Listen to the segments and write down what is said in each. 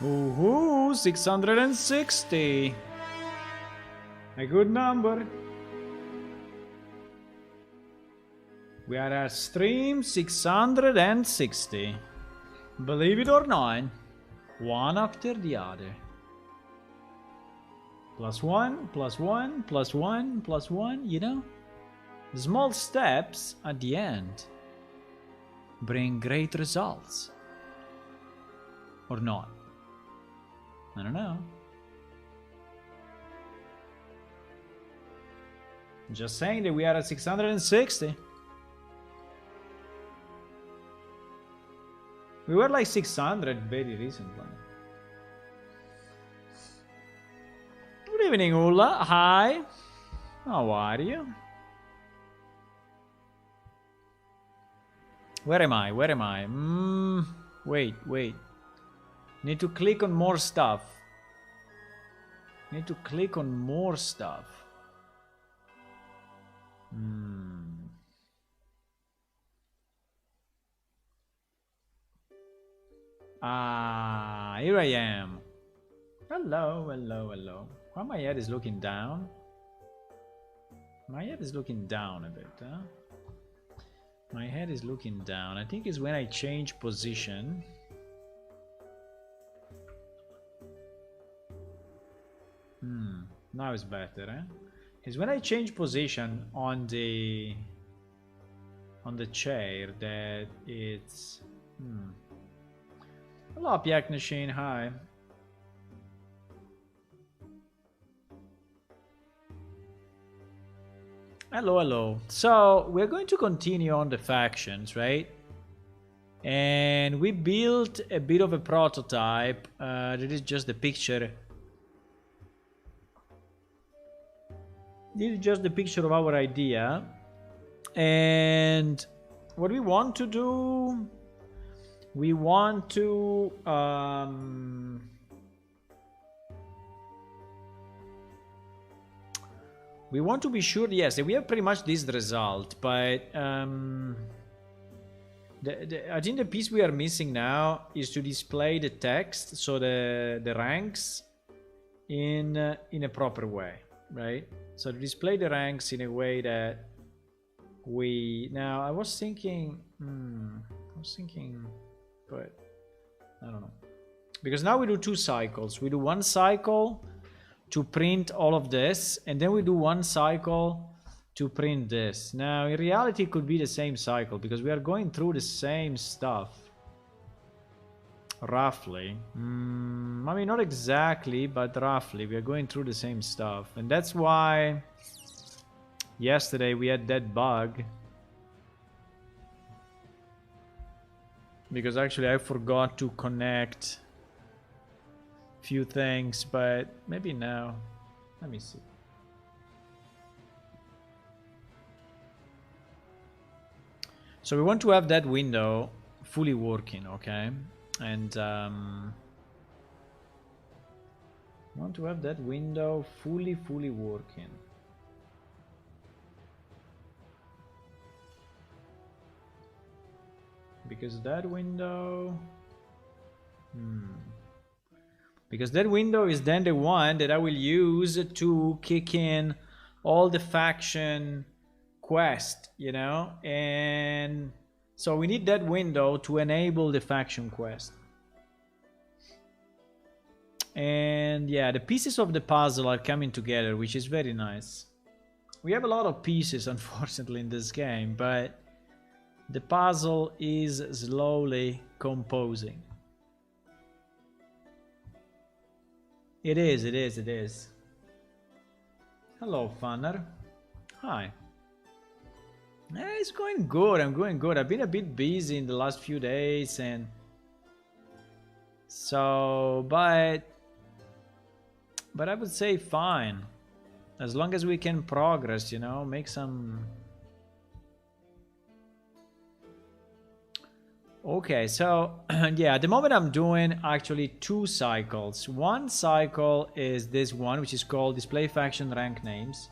Ooh, 660. A good number. We are at stream 660. Believe it or not, one after the other. Plus one, plus one, plus one, plus one, you know? Small steps at the end bring great results. Or not. I don't know. Just saying that we are at 660. We were like 600 very recently. Good evening, Ulla. Hi. How are you? Where am I? Where am I? Wait. Need to click on more stuff. Need to click on more stuff. Ah, here I am. Hello. Why my head is looking down? My head is looking down a bit, huh? My head is looking down. I think it's when I change position. Now it's better, eh? It's when I change position on the chair that it's... Hello, Piak Machine, hi. Hello. So, we're going to continue on the factions, right? And we built a bit of a prototype. That is just the picture. This is just the picture of our idea. And what we want to do... We want to... we want to be sure, yes, we have pretty much this result, but I think the piece we are missing now is to display the text, so the ranks in a proper way, right? So to display the ranks in a way that we... Now, I was thinking, but I don't know. Because now we do two cycles. We do one cycle to print all of this, and then we do one cycle to print this. Now, in reality, it could be the same cycle because we are going through the same stuff. Roughly. I mean, not exactly, but roughly. We are going through the same stuff. And that's why yesterday we had that bug. Because actually I forgot to connect few things, but maybe now. Let me see. So we want to have that window fully working, okay? And want to have that window fully working. Because that window... Because that window is then the one that I will use to kick in all the faction quest, you know? And so we need that window to enable the faction quest. And yeah, the pieces of the puzzle are coming together, which is very nice. We have a lot of pieces, unfortunately, in this game, but the puzzle is slowly composing. It is. Hello, Funner. Hi. It's going good. I'm going good. I've been a bit busy in the last few days, and so, but I would say fine, as long as we can progress, you know, make some. Okay, so yeah, at the moment I'm doing actually two cycles. One cycle is this one, which is called Display Faction Rank Names.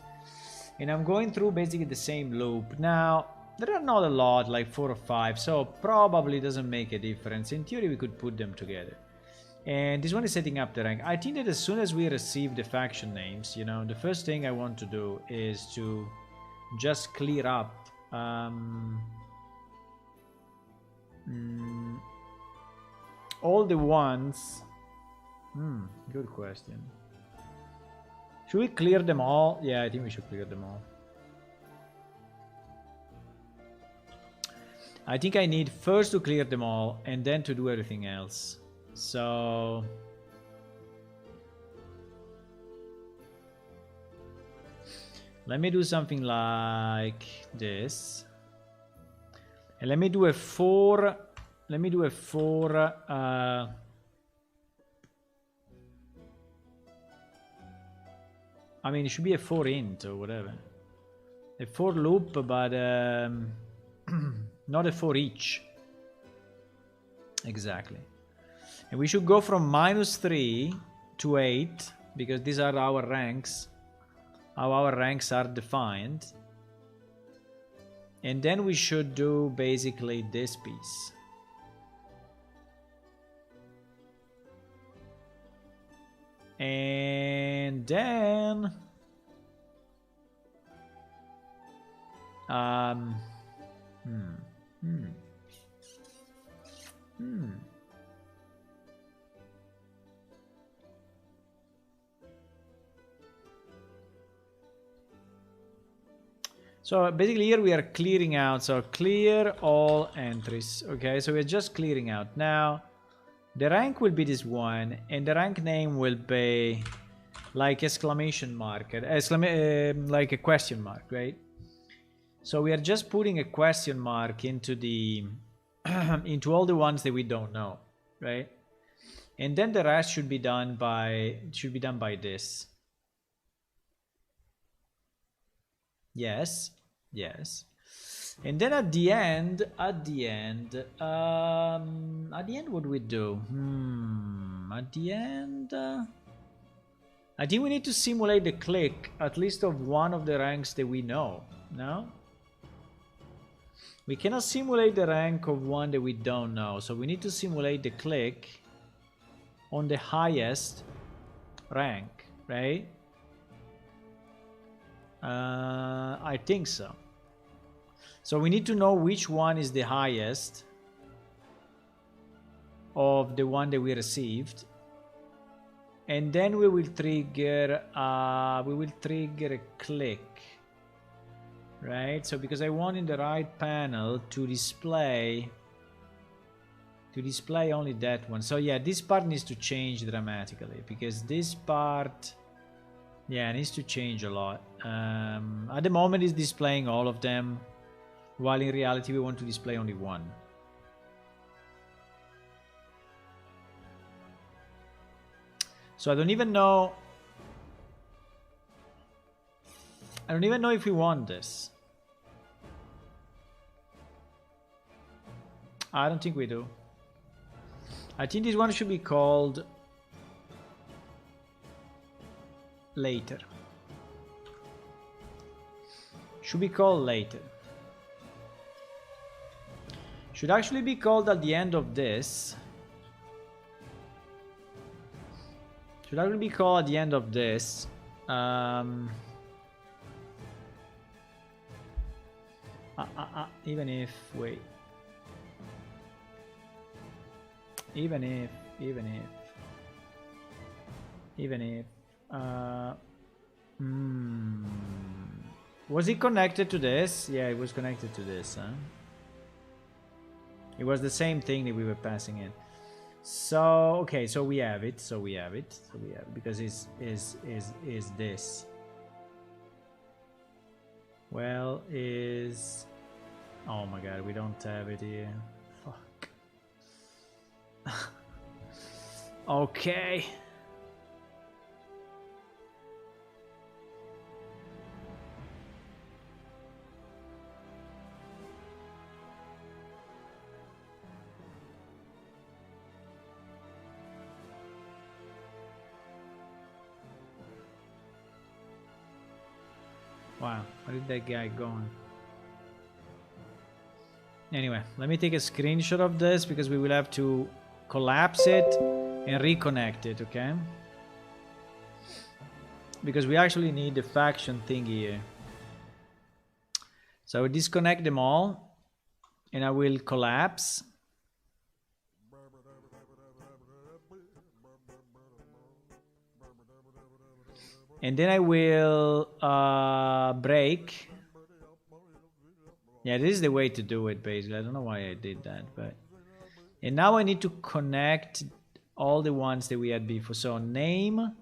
And I'm going through basically the same loop. Now, there are not a lot, like 4 or 5, so probably doesn't make a difference. In theory, we could put them together. And this one is setting up the rank. I think that as soon as we receive the faction names, you know, the first thing I want to do is to just clear up all the ones. Good question. Should we clear them all? Yeah, I think we should clear them all. I think I need first to clear them all and then to do everything else. So let me do something like this. And let me do a 4. Let me do a 4. I mean, it should be a 4 int or whatever. A 4 loop, but not a 4 each. Exactly. And we should go from -3 to 8, because these are our ranks. How our ranks are defined. And then we should do basically this piece. And then So basically here we are clearing out, so clear all entries. Okay, so we're just clearing out. Now the rank will be this one, and the rank name will be like exclamation mark, like a question mark, right? So we are just putting a question mark into the into all the ones that we don't know, right? And then the rest should be done by this. Yes, yes. And then at the end, what do we do? At the end, I think we need to simulate the click at least of one of the ranks that we know. No, we cannot simulate the rank of one that we don't know. So we need to simulate the click on the highest rank, right? I think so. So we need to know which one is the highest of the one that we received, and then we will trigger a click, right? So because I want in the right panel to display only that one. So yeah, this part needs to change dramatically, because this part, yeah, needs to change a lot. At the moment it's displaying all of them, while in reality we want to display only one. So I don't even know if we want this. I don't think we do. I think this one should be called later. Should be called later. Should actually be called at the end of this. Should actually be called at the end of this. Even if, wait. Even if. Was it connected to this? Yeah, it was connected to this, huh? It was the same thing that we were passing in. So okay, so we have it. Because it's this. Well, is, oh my god, we don't have it here. Fuck. Okay. Wow, where did that guy go? Anyway, let me take a screenshot of this, because we will have to collapse it and reconnect it, okay? Because we actually need the faction thing here. So I will disconnect them all and I will collapse. And then I will break. Yeah, this is the way to do it, basically. I don't know why I did that, but... And now I need to connect all the ones that we had before. So name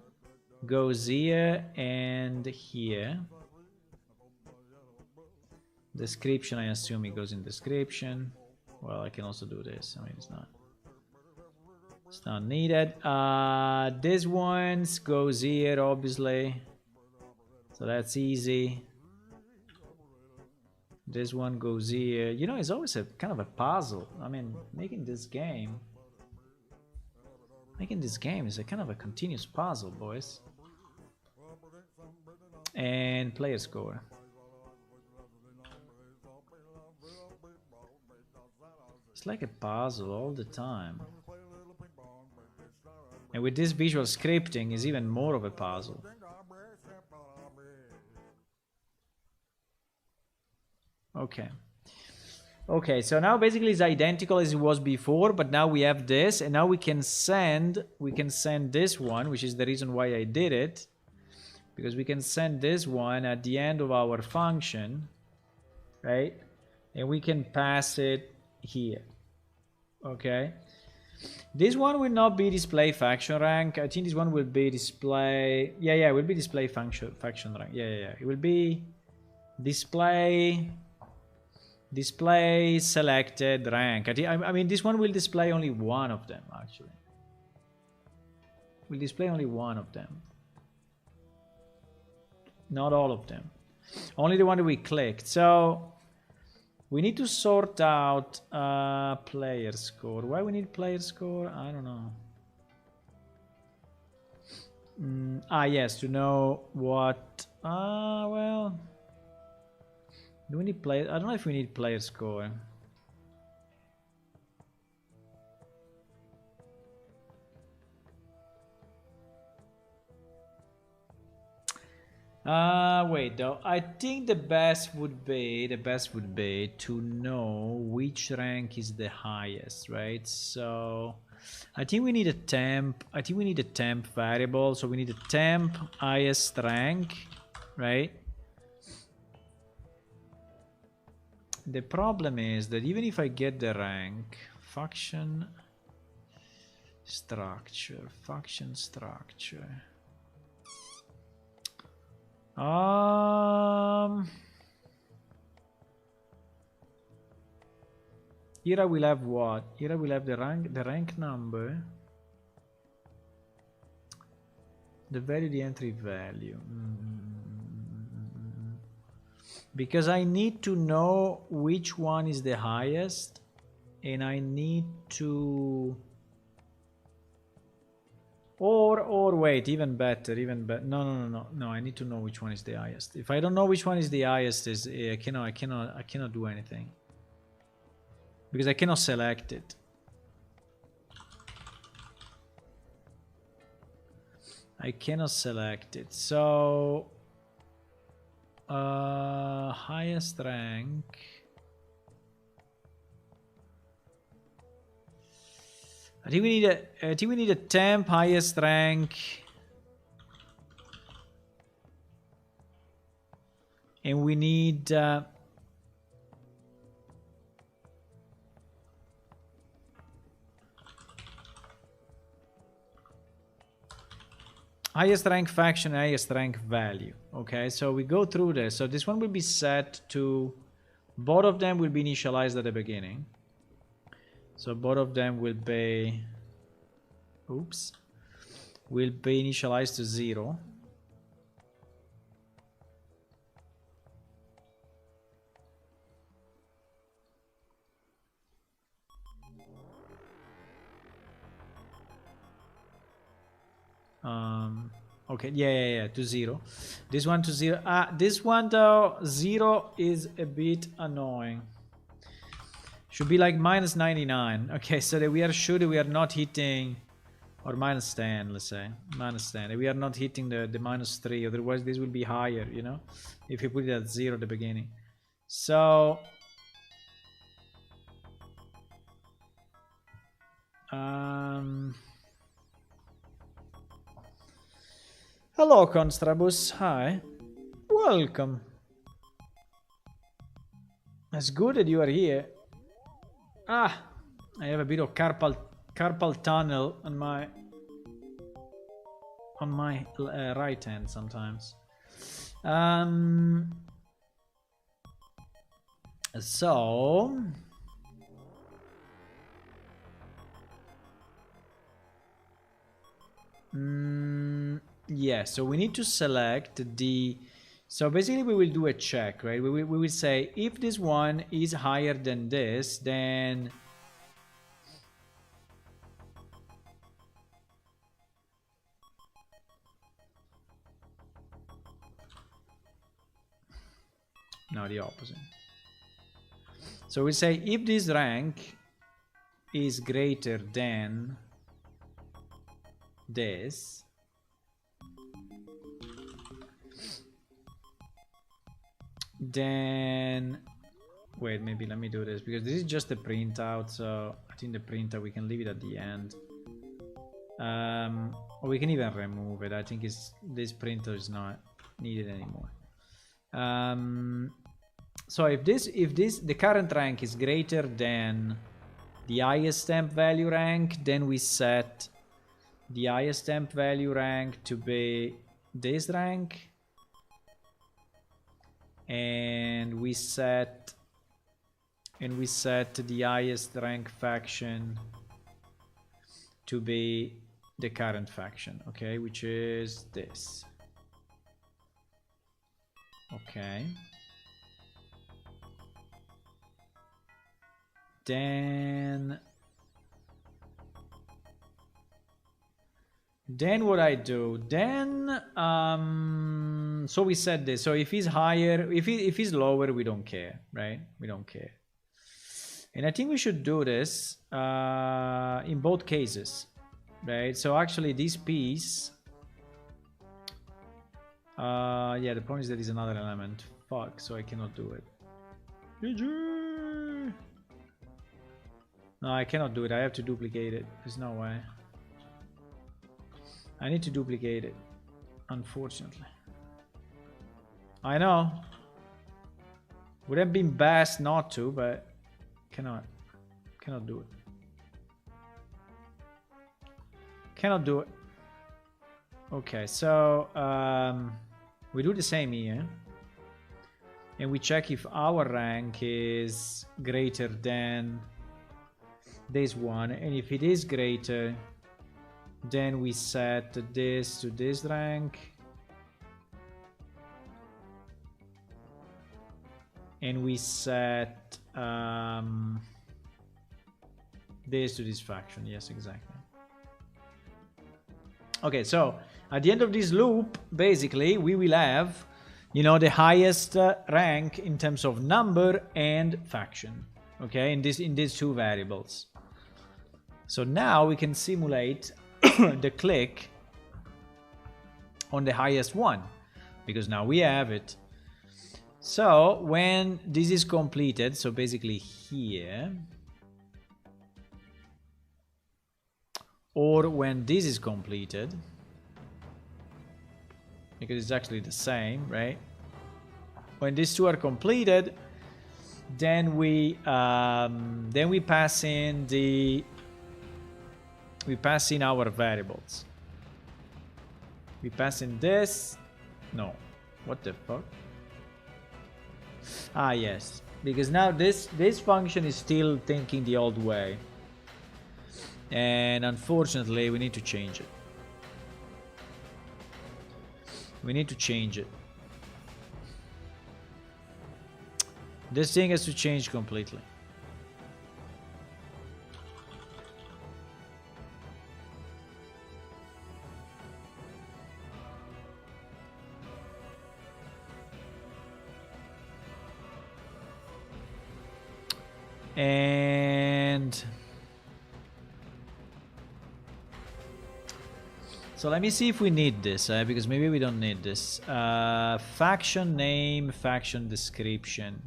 goes here and here. Description, I assume it goes in description. Well, I can also do this. I mean, it's not needed. This ones goes here, obviously. So that's easy. This one goes here. You know, it's always a kind of a puzzle. I mean, making this game is a kind of a continuous puzzle, boys. And player score. It's like a puzzle all the time. And with this visual scripting, is even more of a puzzle. Okay. Okay, so now basically it's identical as it was before, but now we have this, and now we can send this one, which is the reason why I did it, because we can send this one at the end of our function, right? And we can pass it here. Okay. This one will not be display faction rank. I think this one will be display. Yeah, it will be display faction rank. Yeah. It will be display selected rank. I mean, this one will display only one of them, actually. Will display only one of them. Not all of them. Only the one that we clicked. So we need to sort out player score. Why we need player score? I don't know. Yes, to know what... well... Do we need player? I don't know if we need player score. Wait though. I think the best would be to know which rank is the highest, right? So I think we need a temp. I think we need a temp variable. So we need a temp highest rank, right? The problem is that even if I get the rank, faction structure. Here I will have what? Here I will have the rank number, the value, the entry value. Because I need to know which one is the highest, and I need to... Or wait, even better. No, I need to know which one is the highest. If I don't know which one is the highest, I cannot do anything. Because I cannot select it. I cannot select it. So... highest rank. I think we need a temp highest rank, and we need highest rank faction, highest rank value. Okay, so we go through this. So this one will be set to, both of them will be initialized at the beginning. So both of them will be, will be initialized to 0. Okay, yeah, to 0. This one to 0. This one though, 0 is a bit annoying. Should be like -99. Okay, so that we are sure that we are not hitting Or -10, let's say. -10. We are not hitting the -3, otherwise this will be higher, you know? If you put it at 0 at the beginning. So... Hello, Constrabus. Hi. Welcome. It's good that you are here. Ah, I have a bit of carpal tunnel on my right hand sometimes. So yeah, so we need to select the... So basically we will do a check, right? We will say if this one is higher than this, then no, the opposite. So we say if this rank is greater than this, then wait, maybe let me do this because this is just a printout, so I think the printout we can leave it at the end, or we can even remove it. I think this printer is not needed anymore. So if the current rank is greater than the highest temp value rank, then we set the highest temp value rank to be this rank, and we set the highest rank faction to be the current faction, okay, which is this. Okay. Then what I do, then so we set this. So if he's higher, if he's lower, we don't care, right? We don't care. And I think we should do this in both cases, right? So actually this piece, yeah, the point is that is another element. Fuck, so I cannot do it. GG. No, I cannot do it. I have to duplicate it. There's no way. I need to duplicate it, unfortunately. I know. Would have been best not to, but cannot do it. Cannot do it. Okay, so we do the same here, and we check if our rank is greater than this one, and if it is greater, then we set this to this rank, and we set this to this faction. Yes, exactly. Okay, so at the end of this loop, basically we will have, you know, the highest rank in terms of number and faction, okay, in these two variables. So now we can simulate the click on the highest one, because now we have it. So when this is completed, so basically here, or when this is completed, because it's actually the same, right? When these two are completed, then we pass in our variables. We pass in this. No, what the fuck? Ah, yes, because now this function is still thinking the old way, and unfortunately we need to change it. We need to change it. This thing has to change completely. And So let me see if we need this, because maybe we don't need this. Faction name, faction description.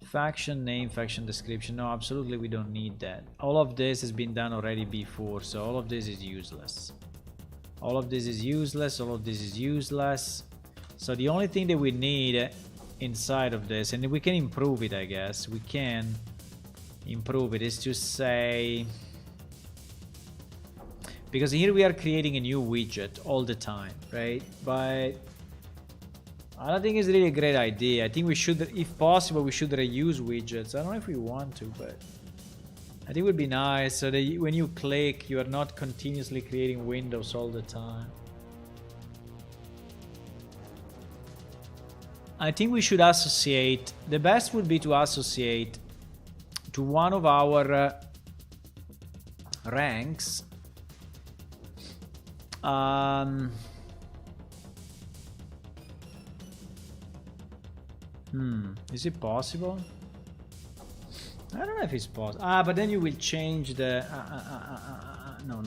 Faction name, faction description. No, absolutely we don't need that. All of this has been done already before, so all of this is useless. All of this is useless, all of this is useless. So the only thing that we need inside of this, and we can improve it, I guess. We can improve it, is to say... Because here we are creating a new widget all the time, right? But I don't think it's really a great idea. I think we should, if possible, we should reuse widgets. I don't know if we want to, but I think it would be nice so that when you click, you are not continuously creating windows all the time. I think we should associate, the best would be to associate to one of our ranks. Is it possible? I don't know if it's possible. But then you will change the... No.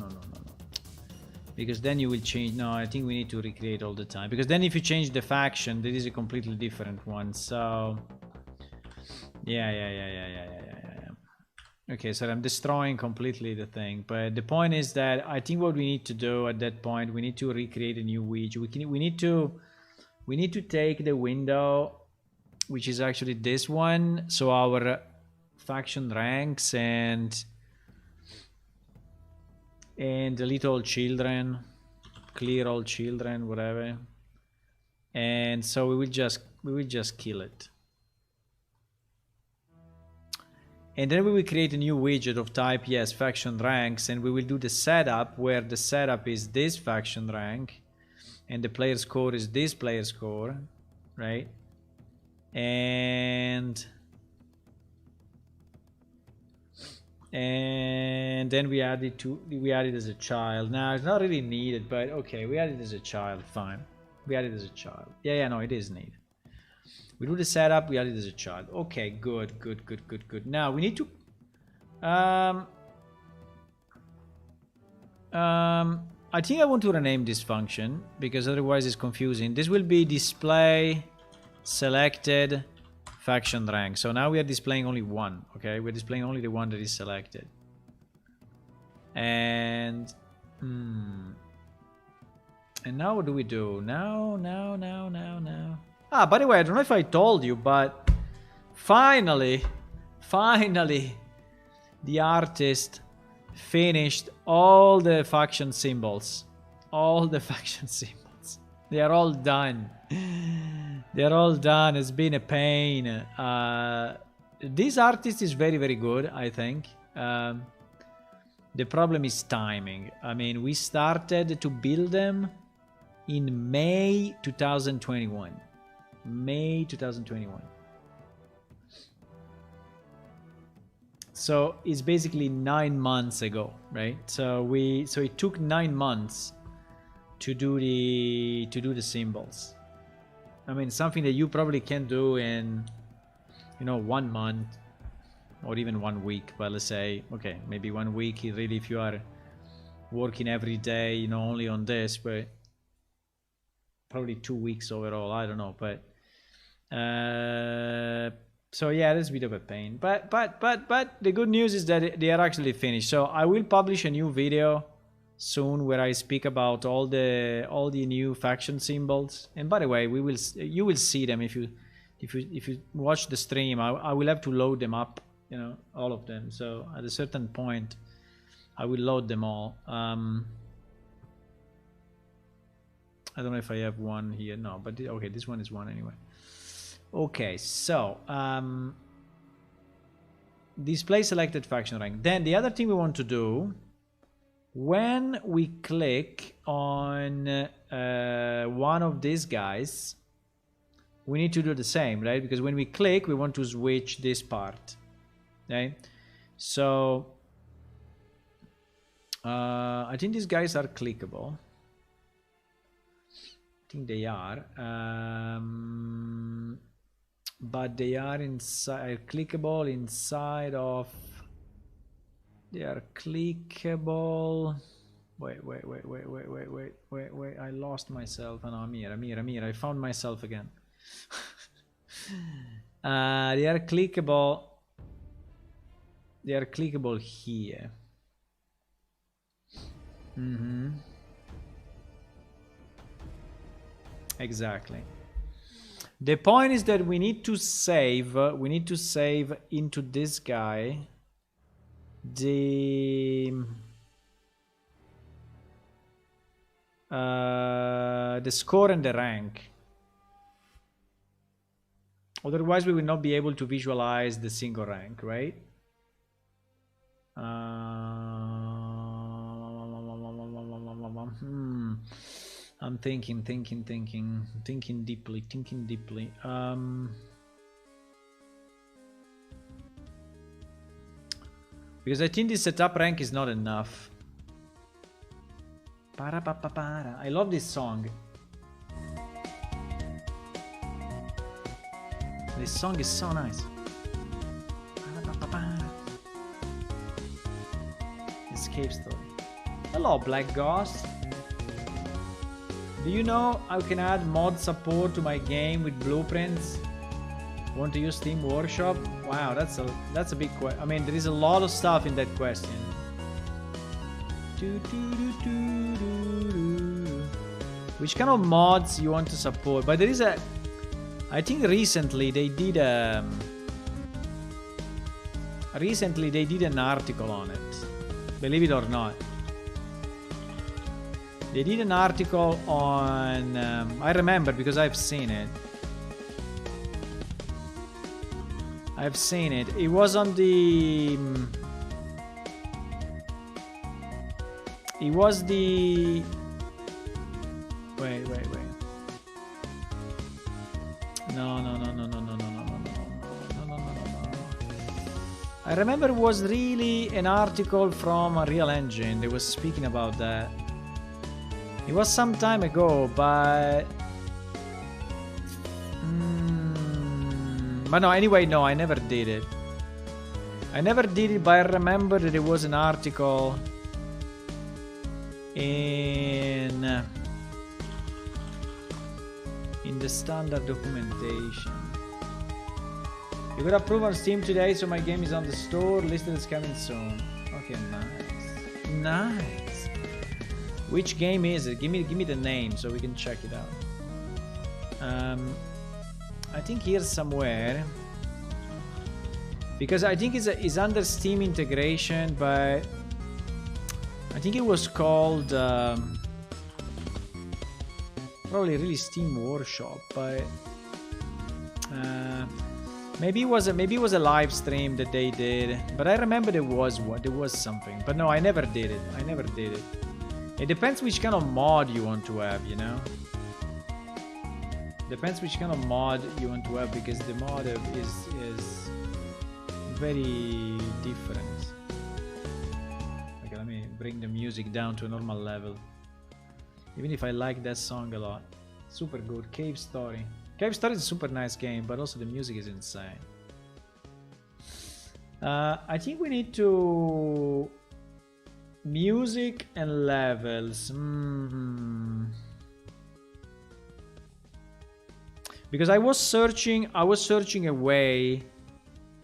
Because then you will change... No, I think we need to recreate all the time. Because then if you change the faction, that is a completely different one. So... Yeah. Okay, so I'm destroying completely the thing. But the point is that I think what we need to do at that point, we need to recreate a new widget. We need to take the window, which is actually this one. So our faction ranks and delete all children, clear all children, whatever. And so we will just kill it. And then we will create a new widget of type, yes, faction ranks, and we will do the setup where the setup is this faction rank and the player score is this player score, right? And then we add it as a child. Now it's not really needed, but okay, we add it as a child, fine. We add it as a child. Yeah, no, it is needed. We do the setup, we add it as a child. Okay, good. Now we need to... I think I want to rename this function because otherwise it's confusing. This will be display selected faction rank. So now we are displaying only one, okay? We're displaying only the one that is selected. And... And now what do we do? Now. By the way, I don't know if I told you, but finally, the artist finished all the faction symbols. All the faction symbols. They are all done. They're all done. It's been a pain. This artist is very, very good, I think. The problem is timing. I mean, we started to build them in May 2021. May 2021. So it's basically 9 months ago, right? So it took 9 months to do the symbols. I mean, something that you probably can do in 1 month or even 1 week. But let's say, okay, maybe 1 week really if you are working every day, only on this, but probably 2 weeks overall. I don't know, but so yeah, that's a bit of a pain. But the good news is that they are actually finished. So I will publish a new video soon where I speak about all the new faction symbols. And by the way, you will see them if you watch the stream. I will have to load them up, all of them. So at a certain point, I will load them all. I don't know if I have one here. No, but okay, this one is one anyway. Okay, so display selected faction rank. Then the other thing we want to do, when we click on one of these guys, we need to do the same, right? Because when we click, we want to switch this part, right? So I think these guys are clickable. I think they are. But they are clickable inside of... They are clickable... Wait. I lost myself. Oh, no, I'm here. I found myself again. They are clickable. They are clickable here. Exactly. The point is that we need to save. We need to save into this guy the score and the rank. Otherwise, we will not be able to visualize the single rank, right? I'm thinking deeply. Because I think the setup rank is not enough. I love this song. This song is so nice. Escape story. Hello, Black Ghost. Do you know I can add mod support to my game with blueprints? Want to use Steam Workshop? Wow, that's a big question. I mean, there is a lot of stuff in that question. Which kind of mods you want to support? But there is a... I think recently they did an article on it. Believe it or not. They did an article on... I remember because I've seen it. It was on the... It was the... Wait. No. I remember it was really an article from a Real Engine. They was speaking about that. It was some time ago, but... But no, anyway, no, I never did it. But I remember that there was an article in the standard documentation. You got approved on Steam today, so my game is on the store, listed as coming soon. Okay, nice. Which game is it? Give me the name so we can check it out. I think here somewhere, because I think it's under Steam integration, but I think it was called probably really Steam Workshop, but maybe it was a live stream that they did. But I remember there was something. But no, I never did it. It depends which kind of mod you want to have, you know. Depends which kind of mod you want to have, because the mod is very different. Okay, let me bring the music down to a normal level. Even if I like that song a lot. Super good. Cave Story. Cave Story is a super nice game, but also the music is insane. I think we need to... Music and levels. Because I was searching a way.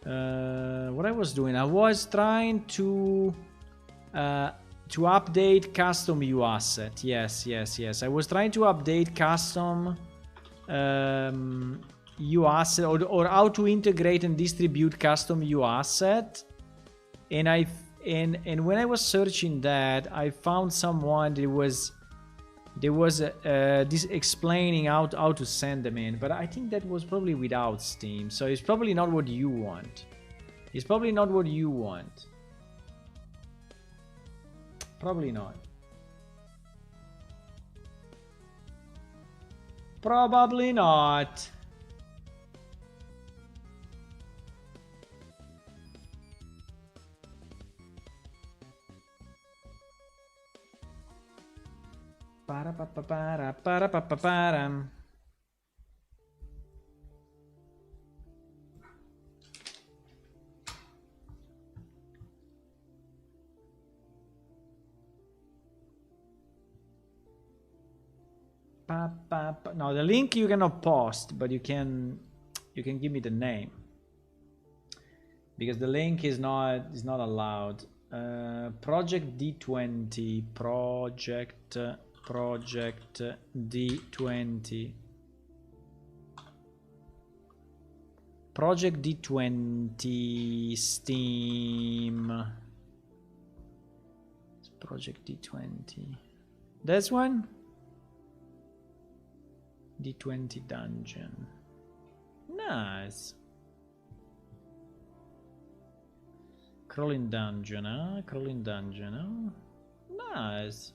What I was doing, I was trying to update custom U asset. Yes. I was trying to update custom U asset, or how to integrate and distribute custom U asset. And when I was searching that, I found someone that was this explaining how to send them in, but I think that was probably without Steam, so it's probably not what you want. Probably not. Probably not. Para. No, the link you cannot post, but you can give me the name, because the link is not allowed. Project D20, project D20, project D20 Steam, project D20, this one, D20 dungeon. Nice. Crawling dungeon, huh? Crawling dungeon, huh? Nice.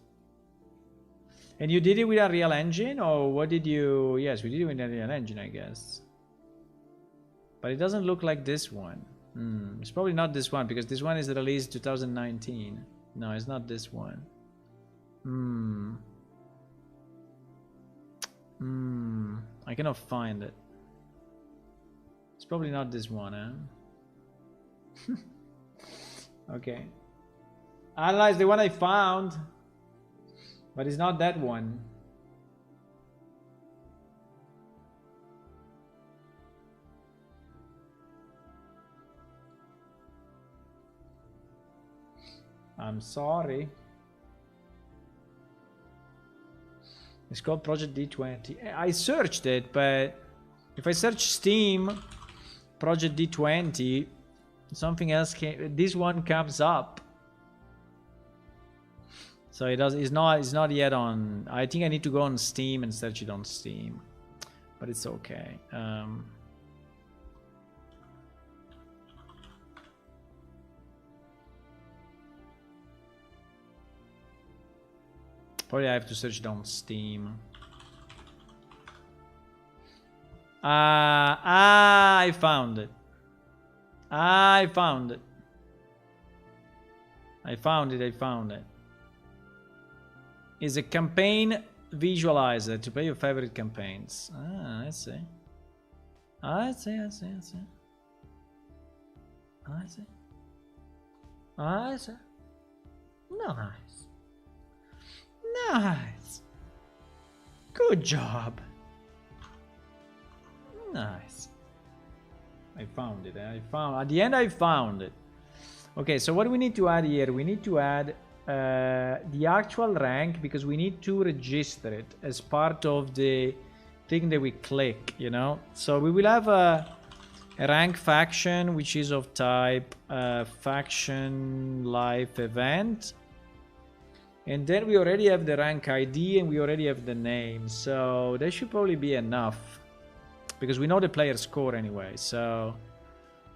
And you did it with a real engine, or what did you... Yes, we did it with a real engine, I guess. But it doesn't look like this one. It's probably not this one, because this one is released 2019. No, it's not this one. I cannot find it. It's probably not this one, huh? Okay. Analyze the one I found, but it's not that one. I'm sorry. It's called Project D20. I searched it, but if I search Steam, Project D20, something else came. This one comes up. So it does. It's not yet on. I think I need to go on Steam and search it on Steam, but it's okay. Probably I have to search it on Steam. I found it. I found it. It's a campaign visualizer to play your favorite campaigns. I see. I see. Nice. Nice. Good job. Nice. I found it. At the end I found it. Okay, so what do we need to add here? We need to add the actual rank, because we need to register it as part of the thing that we click, you know. So we will have a rank faction, which is of type faction life event. And then we already have the rank ID and we already have the name. So that should probably be enough, because we know the player score anyway. So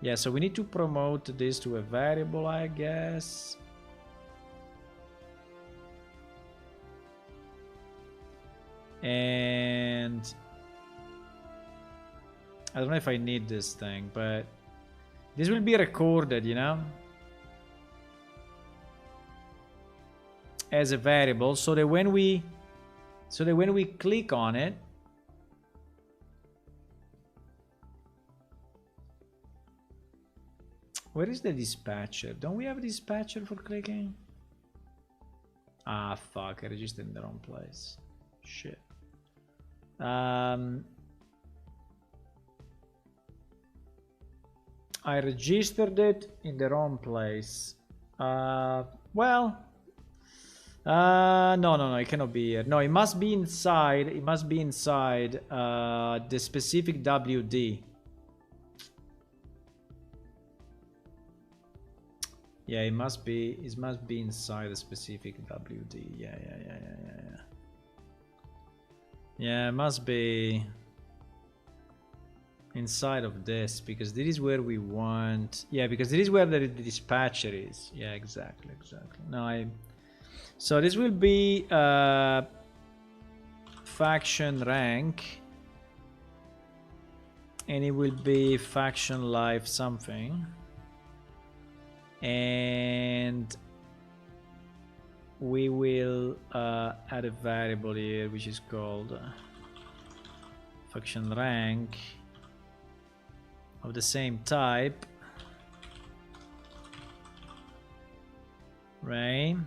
yeah, so we need to promote this to a variable, I guess. And I don't know if I need this thing, but this will be recorded, you know, as a variable, so that when we click on it, where is the dispatcher? Don't we have a dispatcher for clicking? Ah, fuck, I registered in the wrong place. Shit. I registered it in the wrong place. Well, no, it cannot be here. No, it must be inside. It must be inside the specific WD. Yeah, it must be inside the specific WD. Yeah. Yeah, it must be inside of this, because this is where we want. Yeah, because this is where the dispatcher is. Yeah, exactly. No, so this will be faction rank, and it will be faction life something, and we will add a variable here which is called faction rank of the same type, right?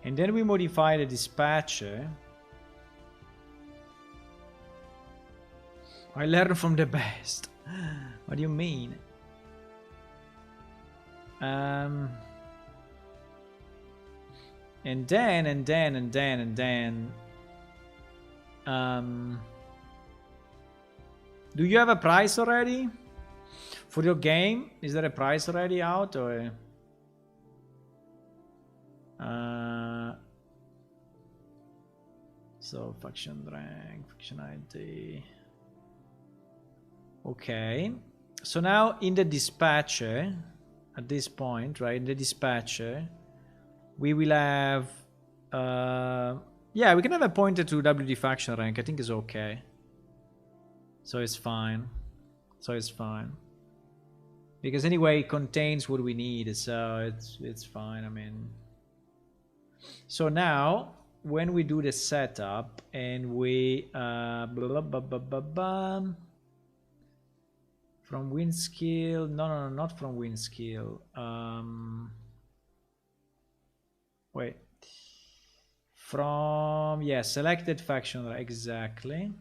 And then we modify the dispatcher. I learn from the best. What do you mean? And then. Do you have a price already for your game? Is there a price already out or? So faction rank, faction ID. Okay. So now in the dispatcher, at this point, right? In the dispatcher, we will have. Yeah, we can have a pointer to WD faction rank. I think is okay. So it's fine. Because anyway, it contains what we need, so it's fine. I mean, so now when we do the setup and we from win skill, no, not from win skill. Wait. From selected faction, exactly.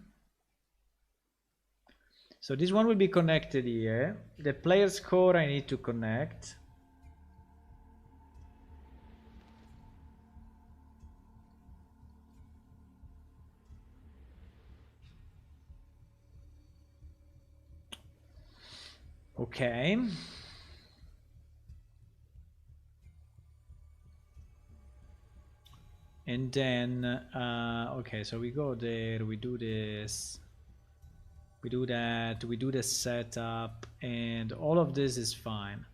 So this one will be connected here. The player score I need to connect. Okay. And then, okay, so we go there, we do this. We do that, we do the setup, and all of this is fine.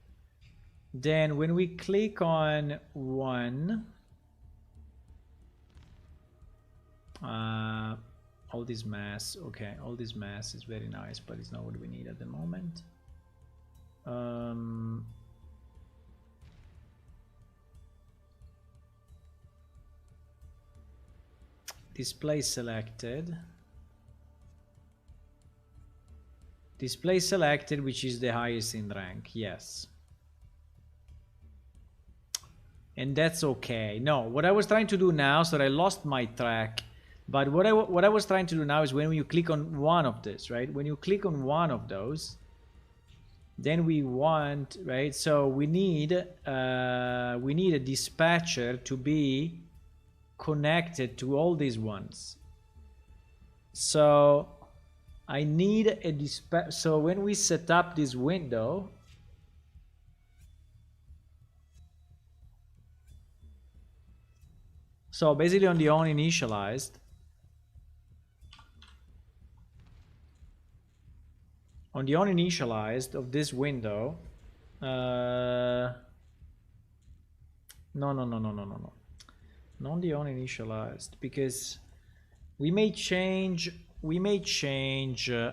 Then when we click on one, all this mass, okay, all this mass is very nice, but it's not what we need at the moment. Display selected. Display selected, which is the highest in rank, yes. And that's okay. No, what I was trying to do now, so I lost my track, but what I was trying to do now is when you click on one of this, right? When you click on one of those, then we want, right? So we need a dispatcher to be connected to all these ones. So I need a dispatch. So when we set up this window, so basically on the on initialized, of this window, no, not the on initialized, because we may change. Exactly.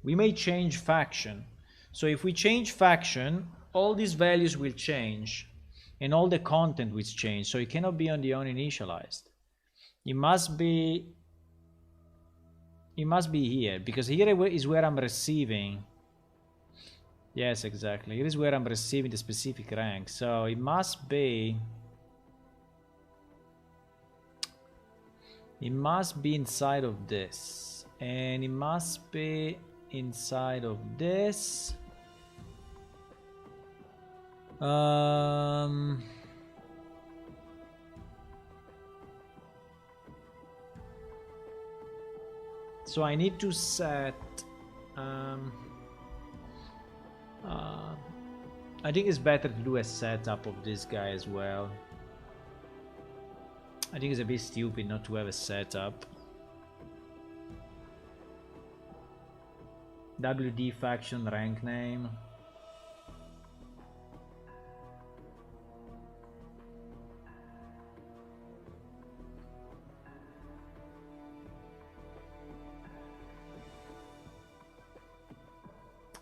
We may change faction. So if we change faction, all these values will change and all the content will change. So it cannot be on the uninitialized. It must be here, because here is where I'm receiving. Yes, exactly. Here is where I'm receiving the specific rank. So it must be inside of this, and it must be inside of this. So I need to set I think it's better to do a setup of this guy as well. I think it's a bit stupid not to have a setup. WD faction rank name.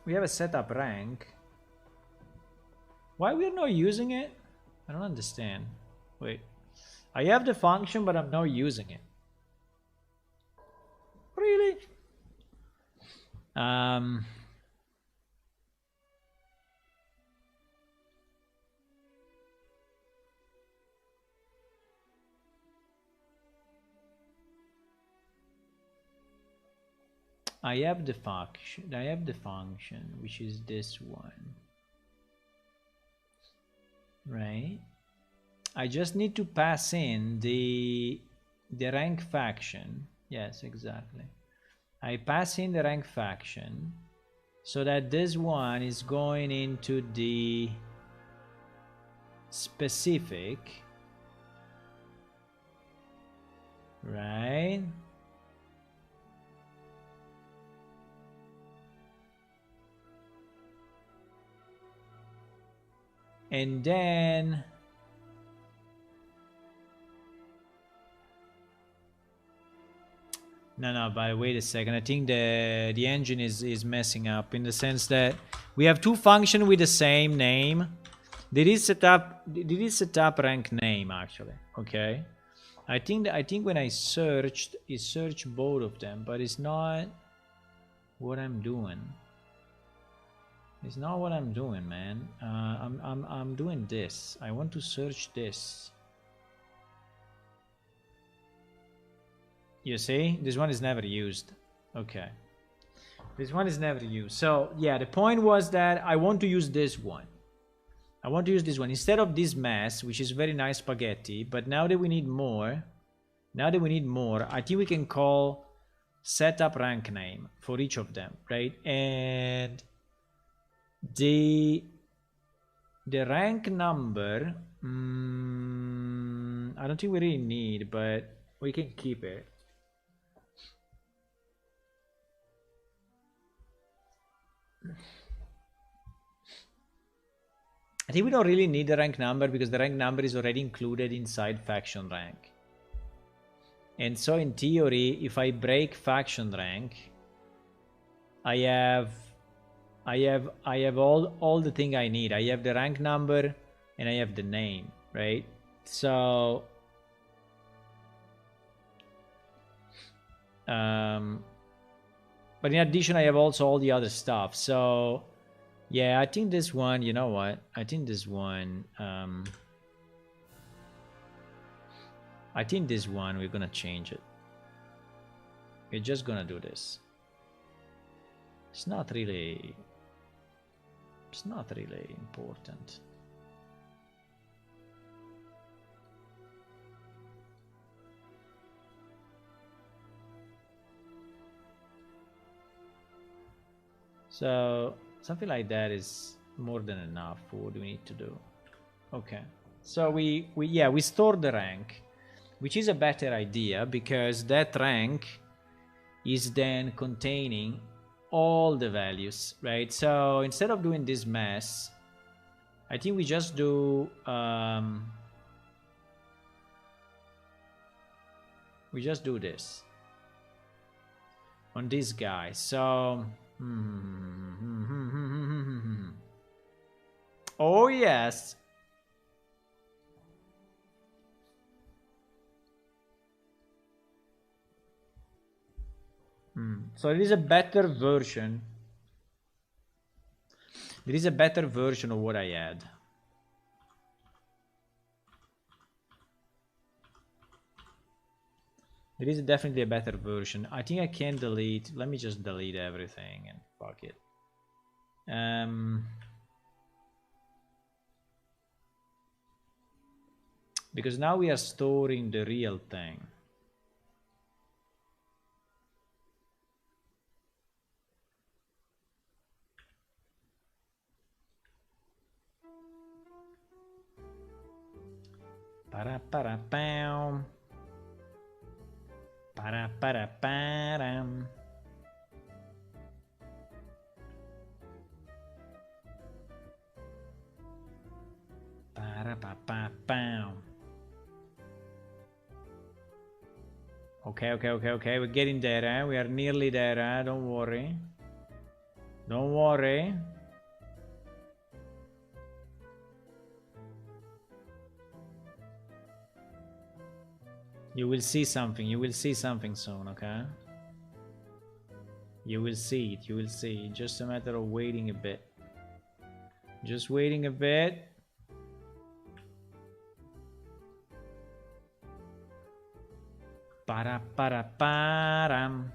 We have a setup rank. Why we are not using it? I don't understand. Wait. I have the function, but I'm not using it. Really? I have the function, which is this one, right? I just need to pass in the rank faction. Yes, exactly. I pass in the rank faction so that this one is going into the specific, right? And then no, but wait a second. I think the engine is messing up in the sense that we have two functions with the same name. Did it set up rank name actually? Okay. I think when I searched, it searched both of them, but it's not what I'm doing. It's not what I'm doing, man. I'm doing this. I want to search this. You see, this one is never used. Okay, this one is never used. So yeah, the point was that I want to use this one. I want to use this one instead of this mess, which is very nice spaghetti. But now that we need more, I think we can call setup rank name for each of them, right? And the rank number, I don't think we really need, but we can keep it. I think we don't really need the rank number because the rank number is already included inside faction rank. And so in theory, if I break faction rank, I have all the thing I need. I have the rank number and I have the name, right? So but in addition, I have also all the other stuff. So yeah, I think this one, you know what? I think this one we're gonna change it. We're just gonna do this. It's not really important. So something like that is more than enough for what we need to do. Okay, so we store the rank, which is a better idea because that rank is then containing all the values, right? So instead of doing this mess, I think we just do this on this guy. So oh yes. So it is a better version. There is a better version of what I had. There is definitely a better version. I think I can delete. Let me just delete everything and fuck it. Because now we are storing the real thing. Para-para-pam. Para-para-param. Para-pa-pa-pam. Okay. We're getting there, eh? We are nearly there, eh? Don't worry. Don't worry. You will see something. You will see something soon, okay? You will see it. You will see it. Just a matter of waiting a bit. Just waiting a bit. Para-para-param.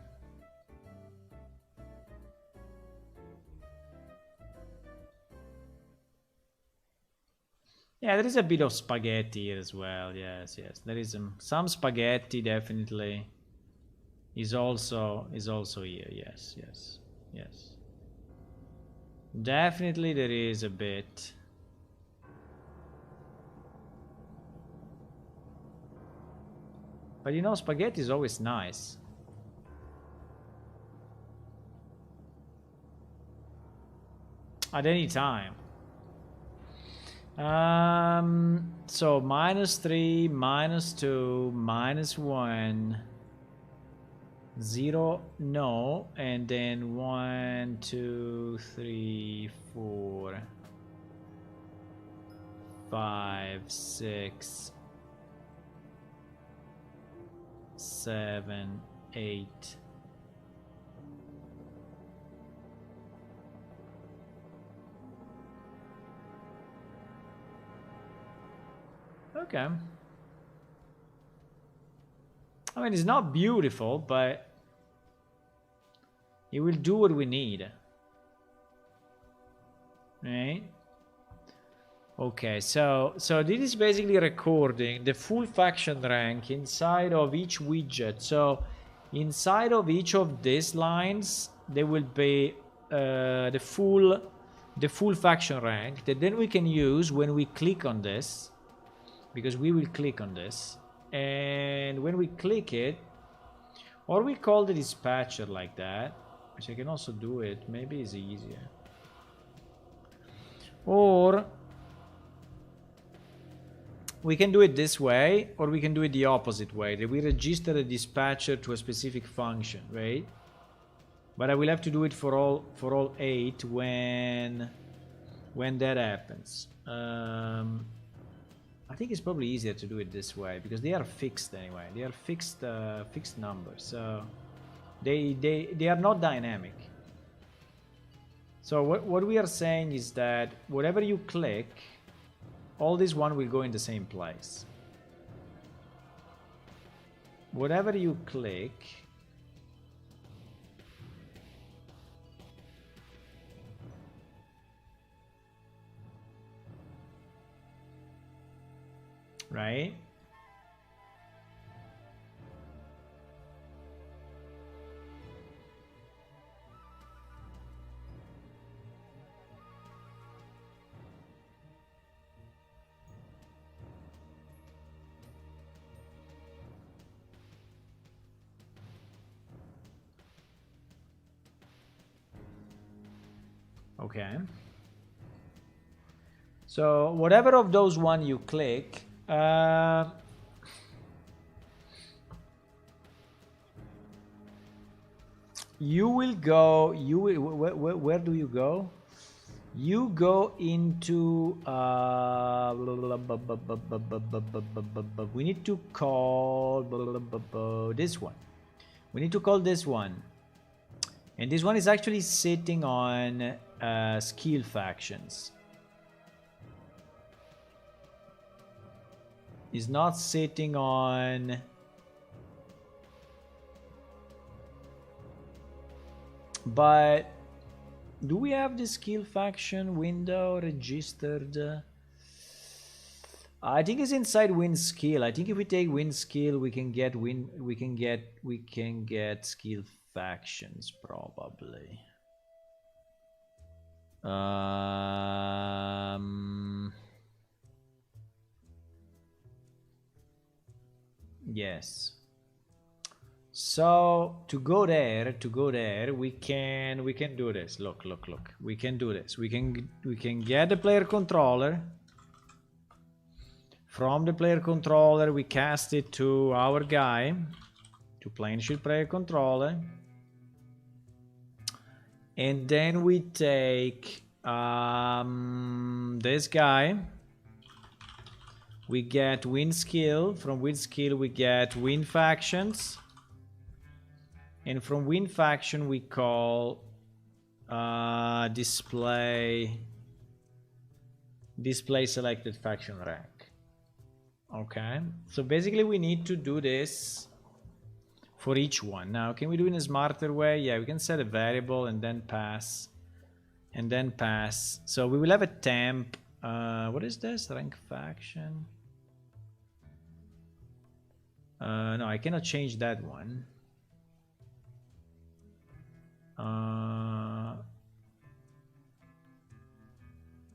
Yeah, there is a bit of spaghetti here as well. Yes, yes. There is some spaghetti definitely is also here. Yes, yes, yes. Definitely there is a bit. But you know, spaghetti is always nice. At any time. So -3, -2, -1, 0, no, and then 1, 2, 3, 4, 5, 6, 7, 8. Okay. I mean, it's not beautiful, but it will do what we need. Right? Okay, so this is basically recording the full faction rank inside of each widget. So inside of each of these lines, there will be the full faction rank that then we can use when we click on this, because we will click on this, and when we click it, or we call the dispatcher like that, which I can also do it. Maybe it's easier. Or we can do it this way, or we can do it the opposite way, that we register the dispatcher to a specific function, right? But I will have to do it for all 8 when that happens. I think it's probably easier to do it this way, because they are fixed anyway. They are fixed numbers, so they are not dynamic. So what we are saying is that whatever you click, all this one will go in the same place. Whatever you click, right? Okay. So whatever of those one you click, you will go. Where do you go? You go into. We need to call this one. We need to call this one, and this one is actually sitting on skill factions. Is not sitting on. But do we have the skill faction window registered? I think it's inside win skill. I think if we take win skill, we can get skill factions probably. Yes. So to go there, we can do this. Look. We can do this. We can get the player controller. From the player controller, we cast it to our guy, to Planeshield player controller, and then we take this guy. We get win skill. From win skill, we get win factions. And from win faction, we call display selected faction rank. Okay, so basically we need to do this for each one. Now, can we do it in a smarter way? Yeah, we can set a variable and then pass. So we will have a temp What is this? Rank faction. No, I cannot change that one.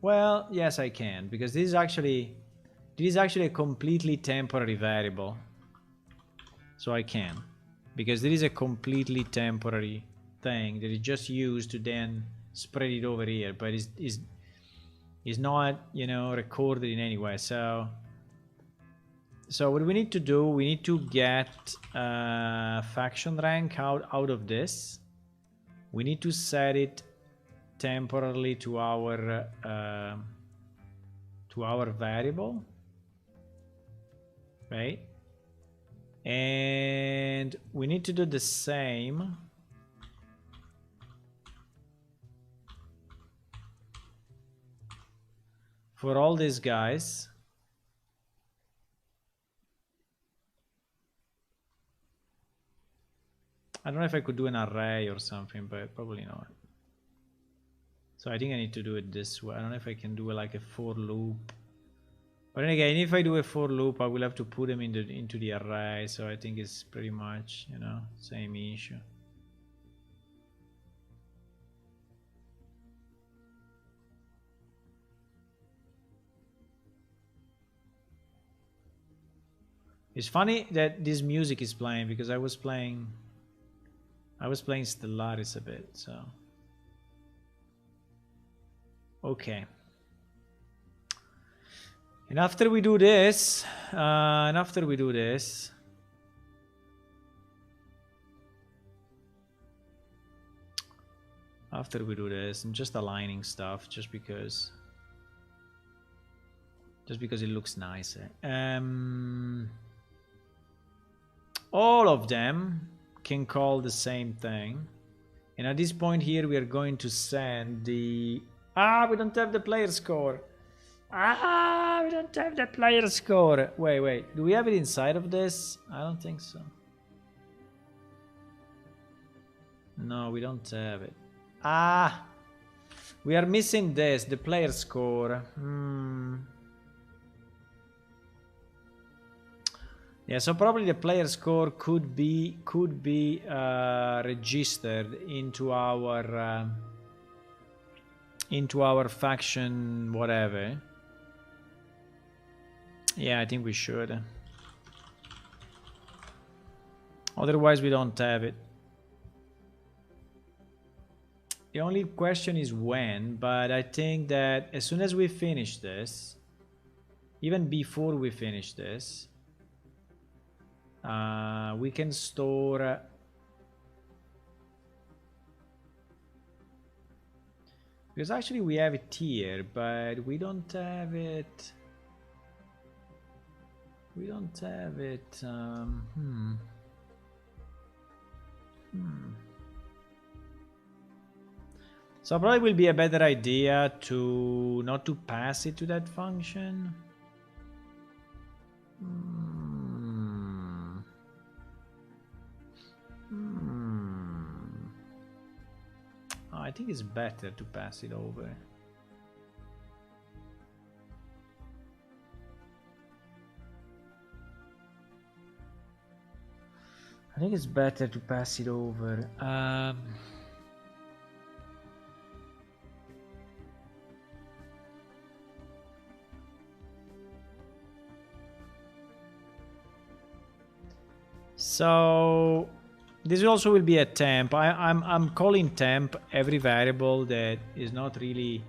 Well, yes, I can, because this is actually a completely temporary variable. So I can, because this is a completely temporary thing that is just used to then spread it over here, but is not, you know, recorded in any way. So what we need to do, we need to get faction rank out of this. We need to set it temporarily to our variable, right? And we need to do the same for all these guys. I don't know if I could do an array or something, but probably not. So I think I need to do it this way. I don't know if I can do like a for loop. But then again, if I do a for loop, I will have to put them into the array. So I think it's pretty much, you know, same issue. It's funny that this music is playing because I was playing Stellaris a bit, so. Okay. And after we do this, after we do this, I'm just aligning stuff just because it looks nicer. All of them can call the same thing. And at this point here, we are going to send the... we don't have the player score. We don't have the player score. Wait. Do we have it inside of this? I don't think so. No, we don't have it. We are missing this, the player score. Yeah, so probably the player score could be registered into our faction, whatever. Yeah, I think we should. Otherwise, we don't have it. The only question is when, but I think that as soon as we finish this, even before we finish this, we can store because actually we have it here, but we don't have it. So probably will be a better idea to not to pass it to that function. I think it's better to pass it over. I think it's better to pass it over. So this also will be a temp. I'm calling temp every variable that is not really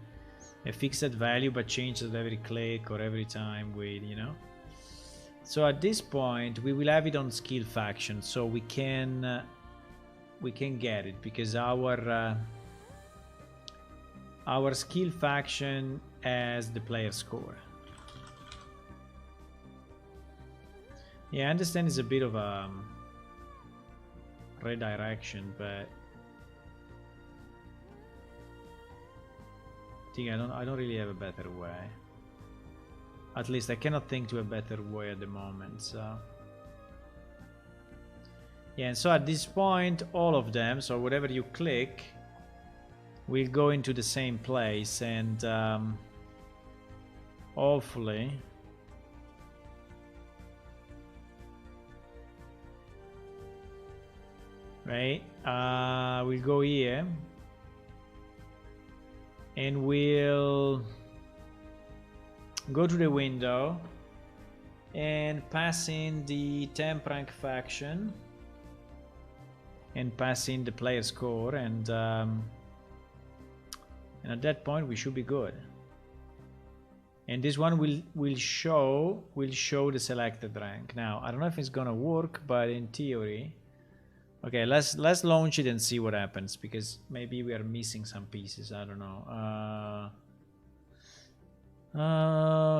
a fixed value but changes every click or every time we, you know. So at this point we will have it on skill faction, so we can get it because our skill faction has the player score. Yeah, I understand it's a bit of a redirection, but I think I don't really have a better way. At least I cannot think to a better way at the moment. So yeah, and so at this point, all of them, so whatever you click, will go into the same place, and Hopefully. Right, we'll go here and we'll go to the window and pass in the temp rank faction and pass in the player score, and at that point we should be good. And this one will show the selected rank. Now I don't know if it's gonna work, but in theory. Okay, let's launch it and see what happens, because maybe we are missing some pieces. I don't know.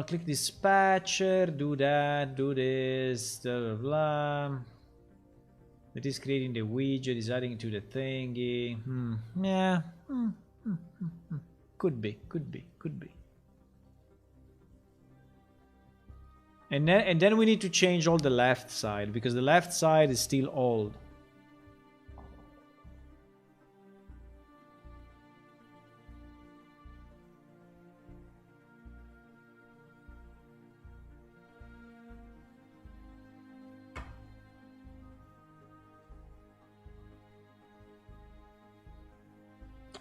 Click dispatcher, do that, do this, blah blah blah. It is creating the widget, is adding to the thingy. Yeah. Could be. And then we need to change all the left side, because the left side is still old.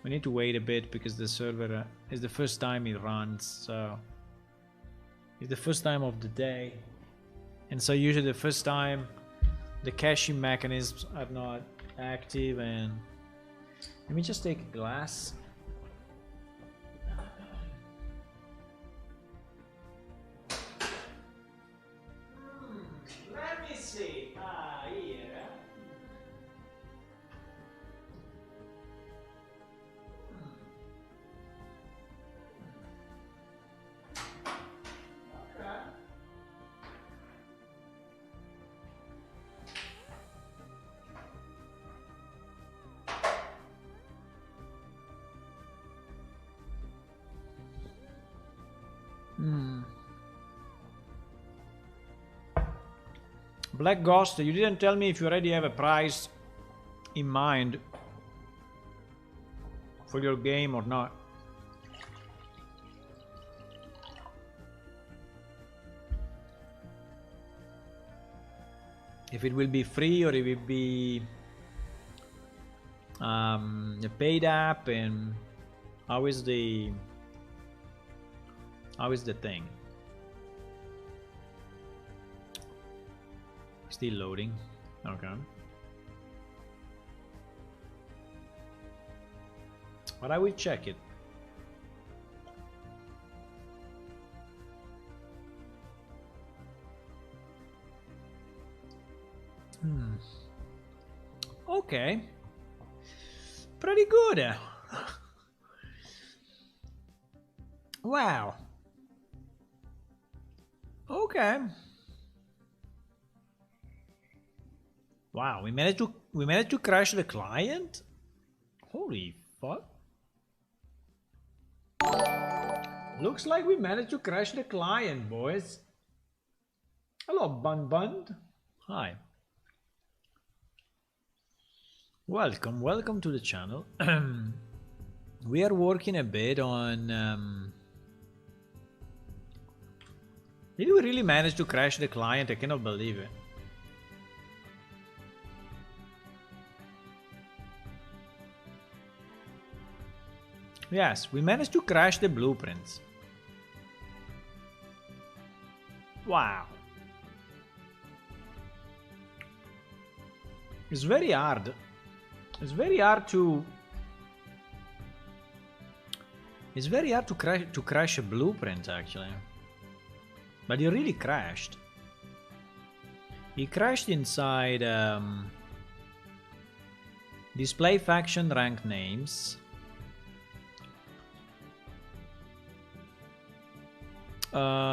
We need to wait a bit because the server is the first time it runs, so it's the first time of the day, and so usually the first time the caching mechanisms are not active. And let me just take a glass. Let me see. Here. Black Ghost, you didn't tell me if you already have a price in mind for your game or not. If it will be free or if it will be a paid app, and how is the thing? Still loading. Okay. But I will check it. Okay. Pretty good. Wow. Okay. Wow, we managed to crash the client? Holy fuck. Looks like we managed to crash the client, boys. Hello, Bun Bun. Hi. Welcome to the channel. We are working a bit on... Did we really manage to crash the client? I cannot believe it. Yes, we managed to crash the blueprints. Wow. It's very hard. It's very hard to crash a blueprint, actually. But it really crashed. It crashed inside display faction rank names.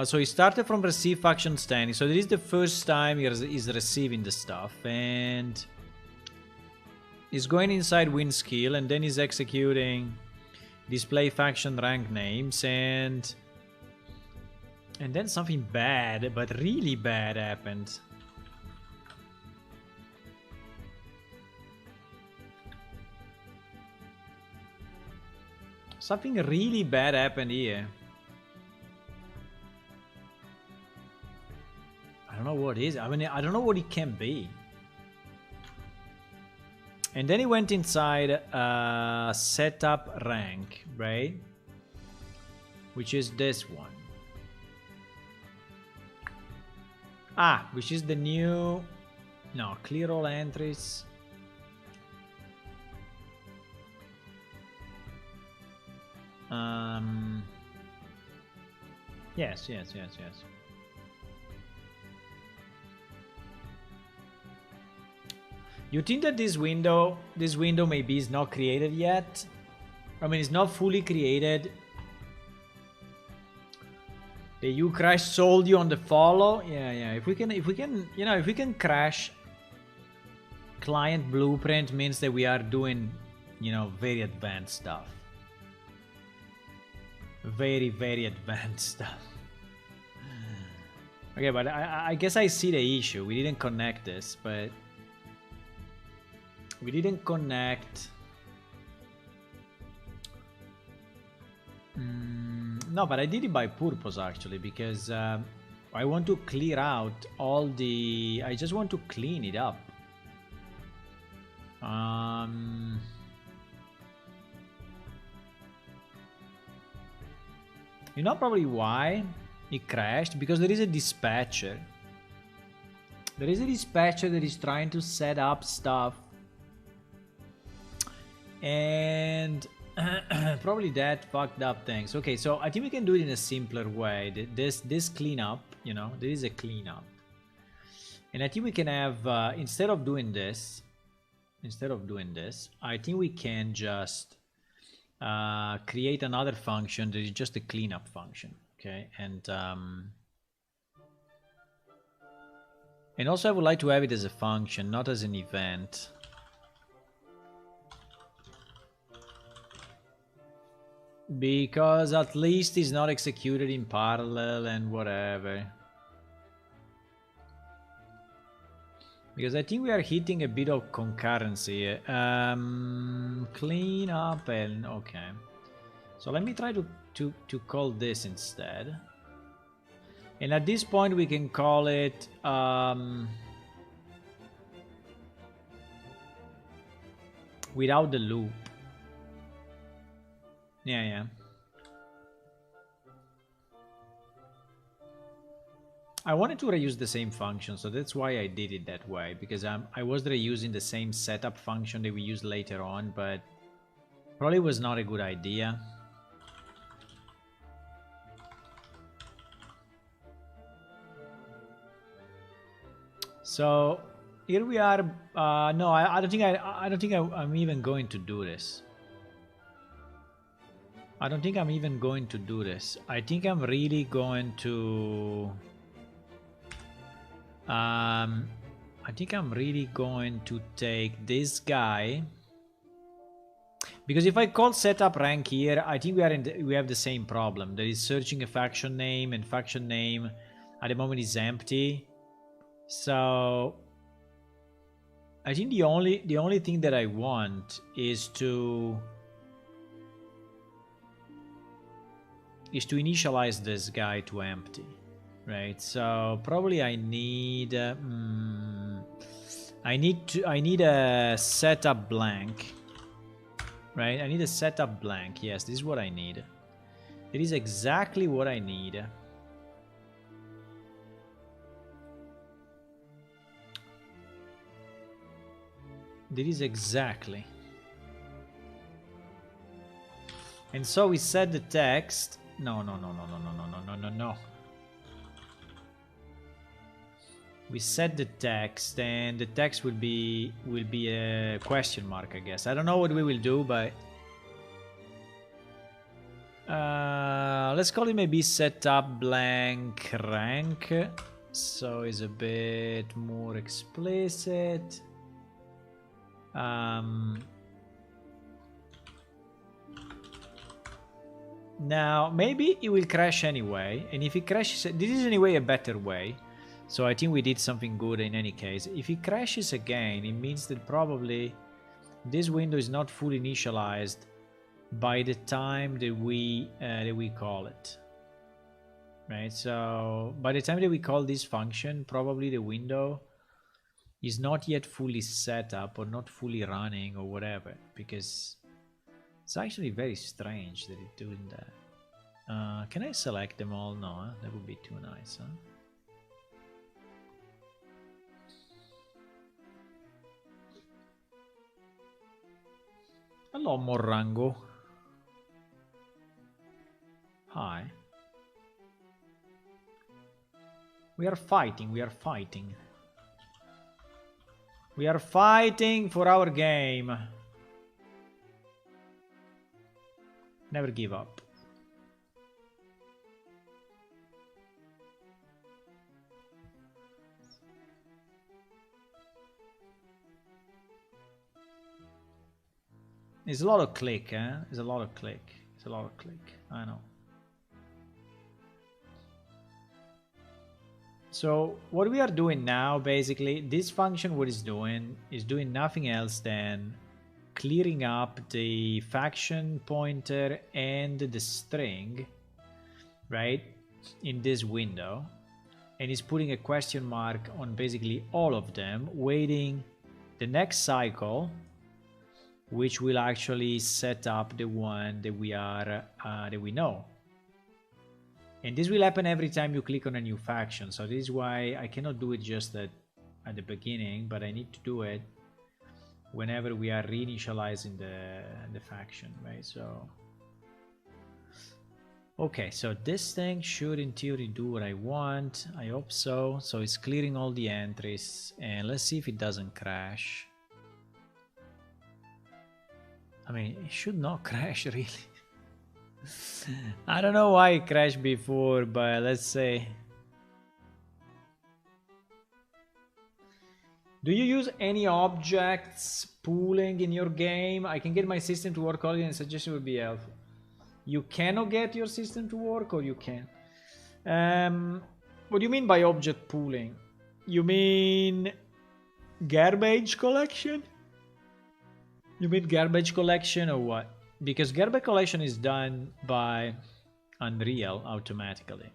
So he started from receive faction standing. So this is the first time he's receiving the stuff, and he's going inside win skill, and then he's executing display faction rank names, and then something bad, but really bad, happened. Something really bad happened here. what is it? I mean, I don't know what it can be. And then he went inside setup rank, right? Which is this one. Ah, which is the new... No, clear all entries. Yes. You think that this window maybe is not created yet? I mean, it's not fully created. The U crash sold you on the follow. Yeah. If we can, you know, if we can crash client blueprint, means that we are doing, you know, very advanced stuff. Very advanced stuff. Okay, but I guess I see the issue. We didn't connect this, but we didn't connect. No, but I did it by purpose actually, because I want to clear out all the... I just want to clean it up. You know probably why it crashed? Because there is a dispatcher. There is a dispatcher that is trying to set up stuff. And probably that fucked up things. Okay, so I think we can do it in a simpler way. This cleanup, you know, there is a cleanup. And I think we can have, instead of doing this, I think we can just create another function that is just a cleanup function. Okay, and also I would like to have it as a function, not as an event. Because at least it's not executed in parallel and whatever. Because I think we are hitting a bit of concurrency. Clean up and okay. So let me try to call this instead. And at this point we can call it without the loop. Yeah. I wanted to reuse the same function, so that's why I did it that way, because I was reusing the same setup function that we used later on, but probably was not a good idea. So here we are. No, I don't think I'm even going to do this. I don't think I'm even going to do this. I think I'm really going to... I think I'm really going to take this guy. Because if I call setup rank here, I think we have the same problem. There is searching a faction name, and faction name at the moment is empty. So I think the only thing that I want is to initialize this guy to empty, right? So probably I need a setup blank, right? I need a setup blank. Yes, this is what I need. It is exactly what I need. This is exactly. And so we set the text. No. We set the text, and the text will be a question mark, I guess. I don't know what we will do, but let's call it maybe setup blank rank, so it's a bit more explicit. Now maybe it will crash anyway, and if it crashes, this is anyway a better way, so I think we did something good in any case. If it crashes again, it means that probably this window is not fully initialized by the time that we call it. right? So by the time that we call this function, probably the window is not yet fully set up or not fully running or whatever, because it's actually very strange that it's doing that. Can I select them all? No, huh? That would be too nice, huh? Hello, Morango. Hi. We are fighting, we are fighting. We are fighting for our game. Never give up. It's a lot of click, eh? It's a lot of click. It's a lot of click. I know. So what we are doing now, basically, this function, what it's doing is doing nothing else than clearing up the faction pointer and the string, right, in this window, and it's putting a question mark on basically all of them, waiting the next cycle, which will actually set up the one that we know. And this will happen every time you click on a new faction. So this is why I cannot do it just at the beginning, but I need to do it whenever we are reinitializing the faction, right? So okay, so this thing should in theory do what I want. I hope so. So it's clearing all the entries, and let's see if it doesn't crash. I mean, it should not crash, really. I don't know why it crashed before, but let's say. Do you use any objects pooling in your game? I can get my system to work only, and a suggestion would be helpful. You cannot get your system to work, or you can? What do you mean by object pooling? You mean garbage collection? You mean garbage collection or what? Because garbage collection is done by Unreal automatically.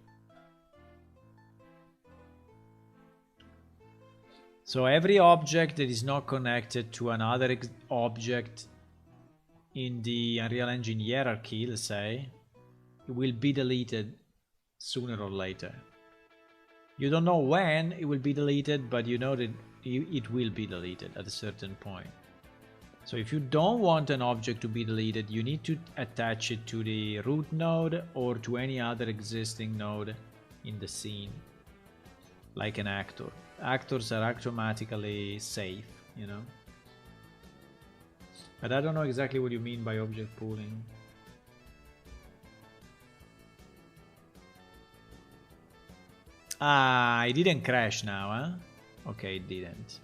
So every object that is not connected to another object in the Unreal Engine hierarchy, let's say, it will be deleted sooner or later. You don't know when it will be deleted, but you know that it will be deleted at a certain point. So if you don't want an object to be deleted, you need to attach it to the root node or to any other existing node in the scene, like an actor. Actors are automatically safe, you know. But I don't know exactly what you mean by object pooling. Ah, it didn't crash now, huh? Okay, it didn't.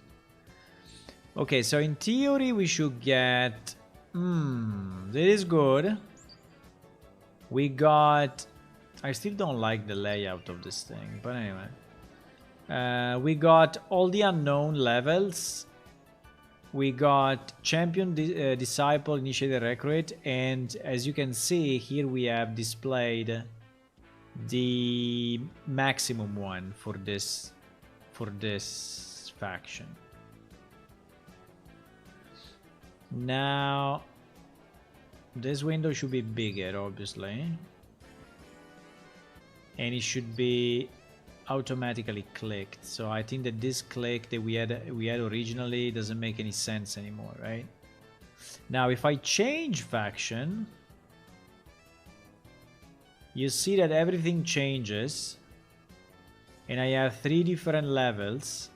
Okay, so in theory we should get... that is good. We got... I still don't like the layout of this thing, but anyway. We got all the unknown levels. We got champion, disciple, initiator, recruit, and as you can see here we have displayed the maximum one for this faction. Now this window should be bigger, obviously, and it should be automatically clicked. So I think that this click that we had originally doesn't make any sense anymore, right? Now if I change faction, you see that everything changes, and I have 3 different levels.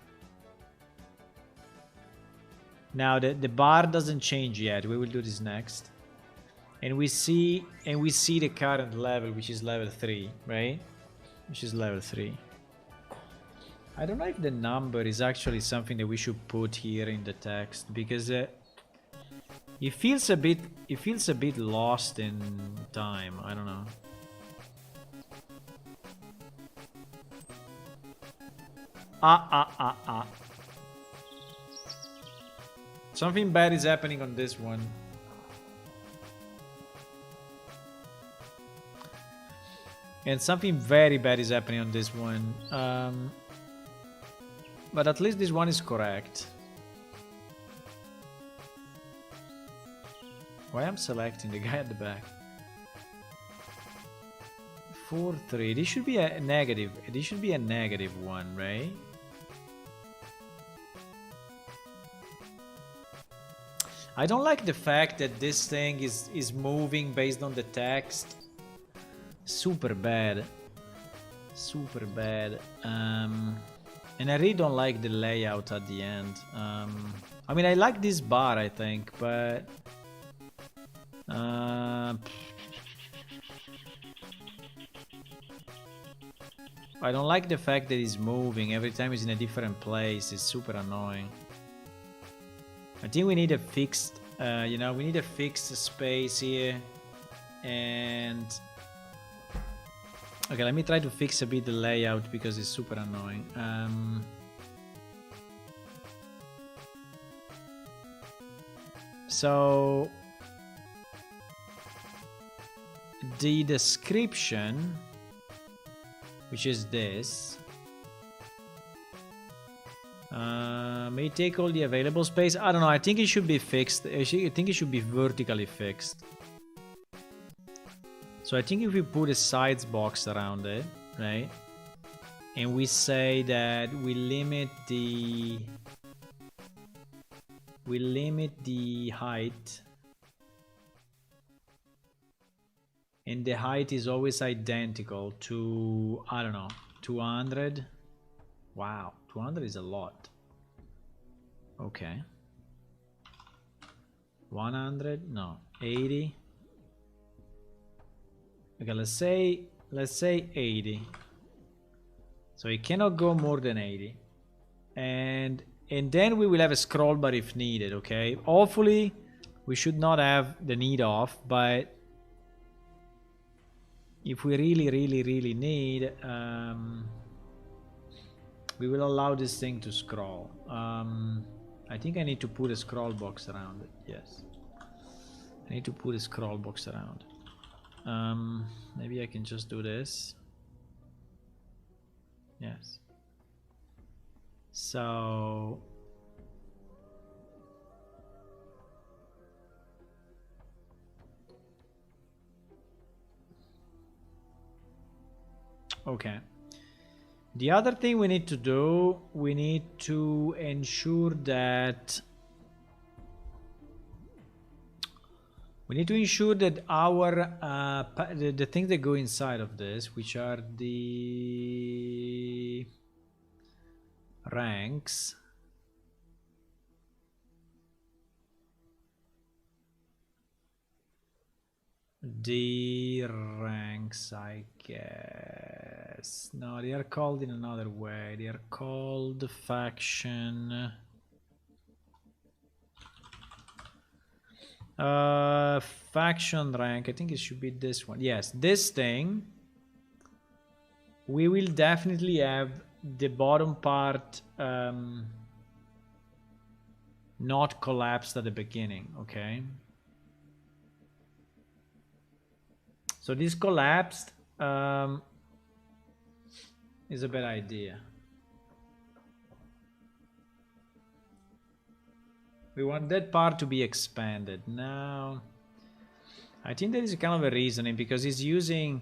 Now the bar doesn't change yet. We will do this next, and we see the current level, which is level 3, right? Which is level 3. I don't know if the number is actually something that we should put here in the text, because it feels a bit lost in time. I don't know. Something bad is happening on this one. And something very bad is happening on this one. But at least this one is correct. Why I'm selecting the guy at the back? 4-3. This should be a negative. This should be a negative one, right? I don't like the fact that this thing is moving based on the text. Super bad. Super bad. And I really don't like the layout at the end. I mean, I like this bar, I think, but I don't like the fact that it's moving every time it's in a different place. It's super annoying. I think we need a fixed, you know, we need a fixed space here. And okay, let me try to fix a bit the layout because it's super annoying. So the description, which is this, may take all the available space. I don't know. I think it should be fixed. I think it should be vertically fixed. So I think if we put a sides box around it, right, and we say that we limit the height, and the height is always identical to, I don't know, 200. Wow, 200 is a lot. Okay. 100, no, 80. Okay, let's say 80. So it cannot go more than 80. And then we will have a scroll bar if needed, okay? Hopefully we should not have the need of, but if we really need, we will allow this thing to scroll. I think I need to put a scroll box around it. Yes, I need to put a scroll box around. Maybe I can just do this. Yes. So okay. The other thing we need to do, we need to ensure that our the things that go inside of this, which are the ranks, I guess. No, they are called in another way. They are called faction. Faction rank. I think it should be this one. Yes, this thing. We will definitely have the bottom part not collapsed at the beginning. Okay. So this collapsed is a bad idea. We want that part to be expanded. Now, I think there is kind of a reasoning because it's using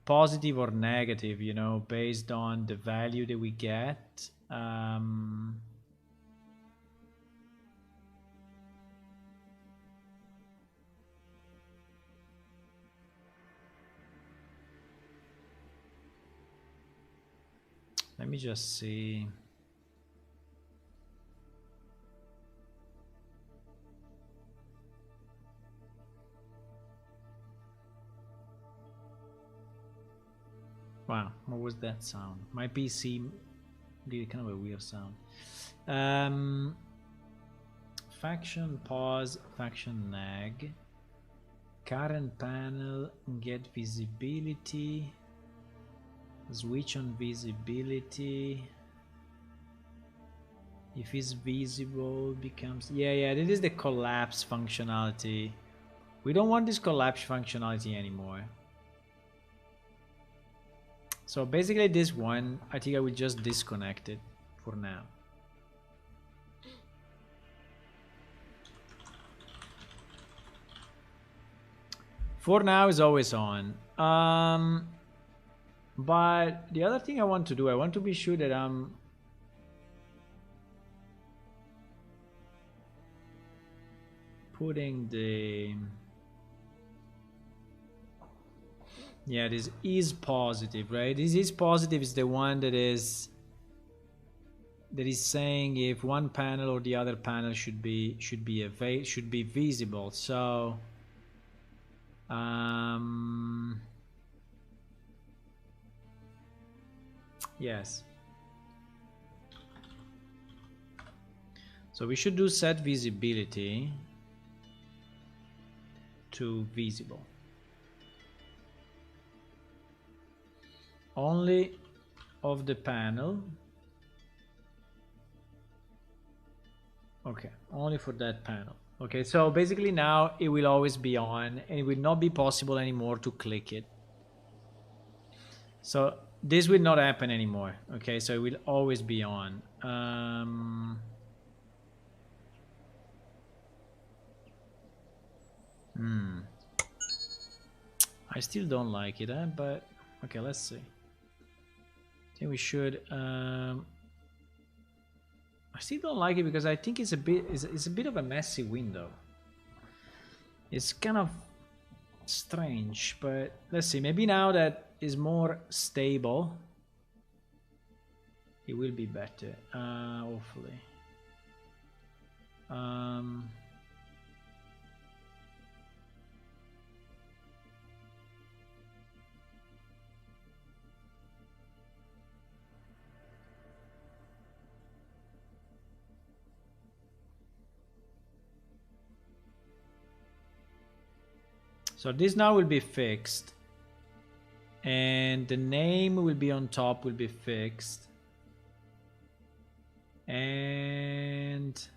positive or negative, you know, based on the value that we get. Let me just see. Wow, what was that sound? My PC did kind of a weird sound. Faction pause, faction nag. Current panel, get visibility. Switch on visibility. If it's visible, becomes... Yeah, this is the collapse functionality. We don't want this collapse functionality anymore. So basically this one, I think I will just disconnect it for now. For now is always on. But the other thing I want to do, I want to be sure that I'm putting the... Yeah, this is positive, right? This is positive is the one that is saying if one panel or the other panel should be visible. So yes. So we should do set visibility to visible. Only of the panel. Okay, only for that panel. Okay, so basically now it will always be on and it will not be possible anymore to click it. So this will not happen anymore. Okay, so it will always be on. I still don't like it, but okay, let's see. I think we should. I still don't like it because I think it's a bit of a messy window. It's kind of strange, but let's see. Maybe now that is more stable, it will be better. Hopefully. So this now will be fixed, and the name will be on top, will be fixed, and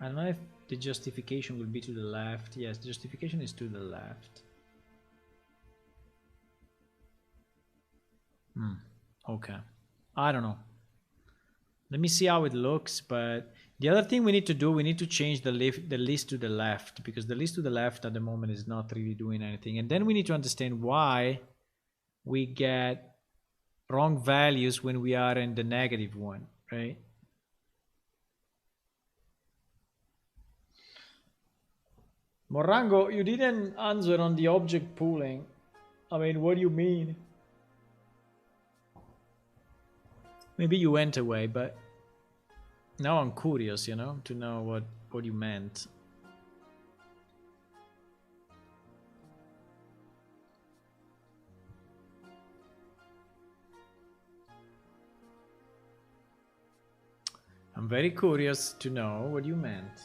I don't know if the justification will be to the left. Yes, the justification is to the left. Okay, I don't know. Let me see how it looks, but the other thing we need to do, we need to change the list to the left, because the list to the left at the moment is not really doing anything. And then we need to understand why we get wrong values when we are in the negative one, right? Morango, you didn't answer on the object pooling. I mean, what do you mean? Maybe you went away, but now I'm curious, you know, to know what you meant. I'm very curious to know what you meant.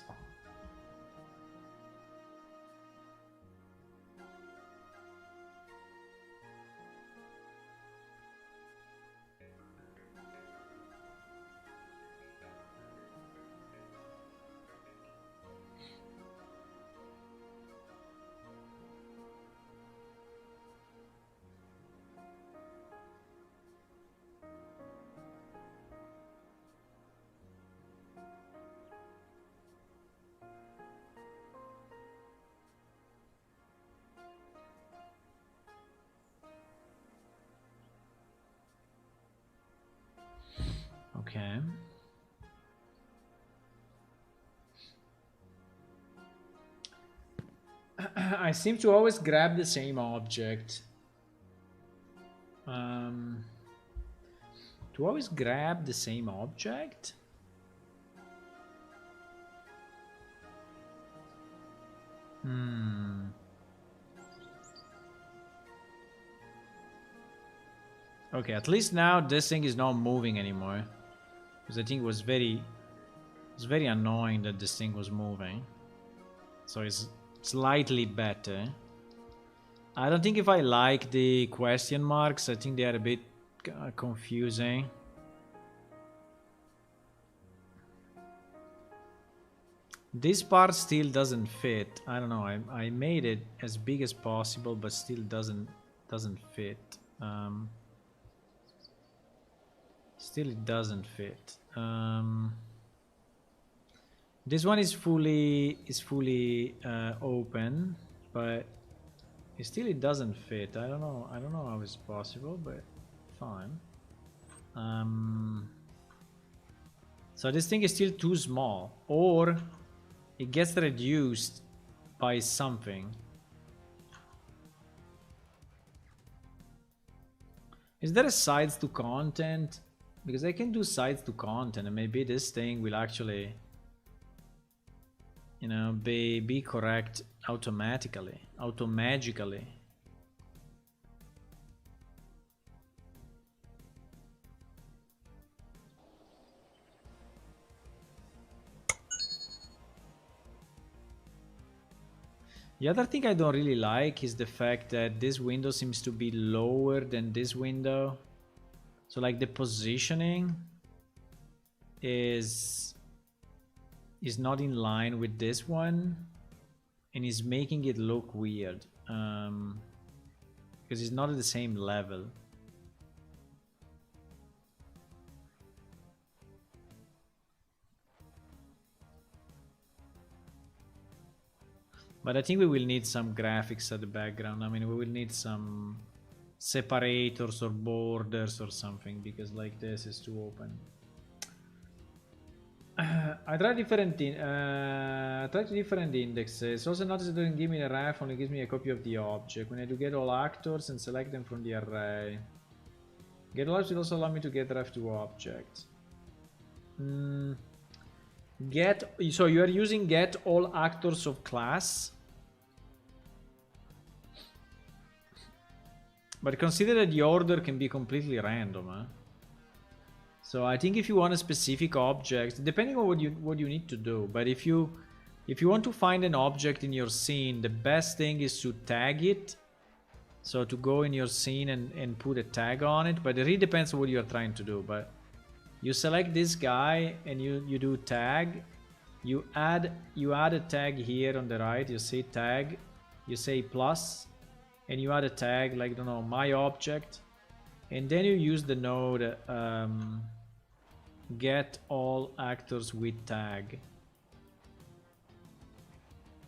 Okay. I seem to always grab the same object. To always grab the same object? Okay, at least now this thing is not moving anymore. Because I think it was very annoying that this thing was moving. So it's slightly better. I don't think if I like the question marks, I think they are a bit confusing. This part still doesn't fit. I don't know. I made it as big as possible, but still doesn't fit. Still it doesn't fit. This one is fully open, but it doesn't fit. I don't know how it's possible, but fine. So this thing is still too small, or it gets reduced by something. Is there a sides to content? Because I can do sides to content, and maybe this thing will actually, you know, be correct automatically, automagically. The other thing I don't really like is the fact that this window seems to be lower than this window. So like the positioning is not in line with this one, and is making it look weird because it's not at the same level. But I think we will need some graphics at the background. I mean, we will need some separators or borders or something, because like this is too open. I tried different indexes. Also notice it doesn't give me a ref, only gives me a copy of the object. When I do get all actors and select them from the array. Get all will also allow me to get ref to object. So you are using get all actors of class. But consider that the order can be completely random, huh? So I think if you want a specific object, depending on what you need to do, but if you want to find an object in your scene, the best thing is to tag it. So to go in your scene and put a tag on it, but it really depends on what you are trying to do. But you select this guy and you do tag. You add a tag here on the right. You say tag, you say plus, and you add a tag like, I don't know, my object, and then you use the node get all actors with tag,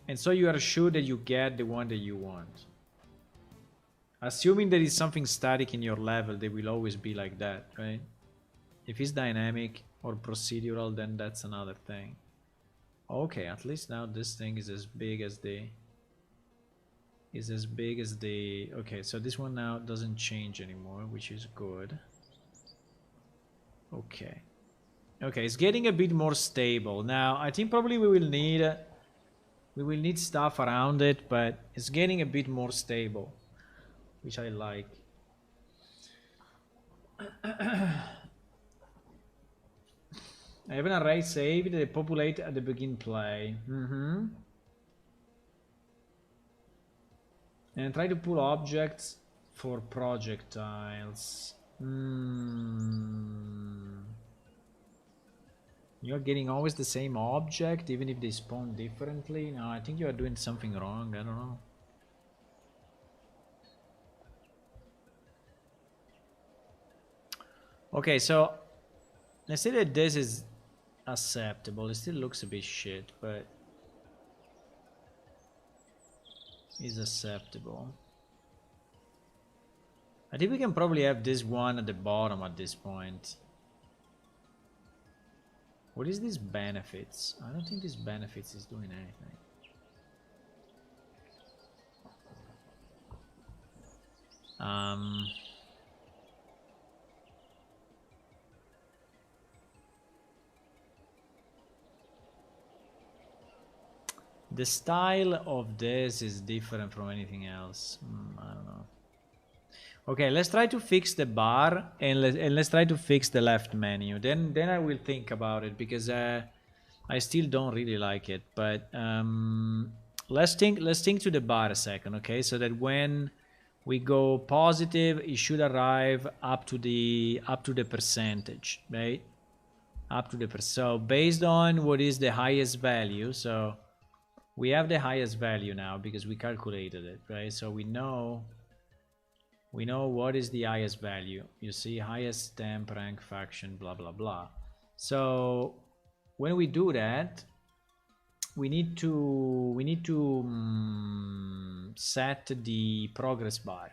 and so you are sure that you get the one that you want. Assuming there is something static in your level, they will always be like that, right? If it's dynamic or procedural, then that's another thing. Okay, at least now this thing is as big as the okay, so this one now doesn't change anymore, which is good. Okay, it's getting a bit more stable now. I think probably we will need stuff around it, but it's getting a bit more stable, which I like. I have an array saved that populate at the begin play. And try to pull objects for projectiles. You're getting always the same object, even if they spawn differently. No, I think you are doing something wrong. I don't know. Okay, so let's say that this is acceptable. It still looks a bit shit, but is acceptable. I think we can probably have this one at the bottom at this point. What is this benefits? I don't think this benefits is doing anything. The style of this is different from anything else. I don't know. Okay, let's try to fix the bar and let's try to fix the left menu. Then I will think about it, because I still don't really like it. But let's think to the bar a second, okay? So that when we go positive, it should arrive up to the percentage, right? up to the percent. So based on what is the highest value, so we have the highest value now because we calculated it, right? So we know what is the highest value. You see, highest stamp, rank, faction, blah blah blah. So when we do that, we need to set the progress bar,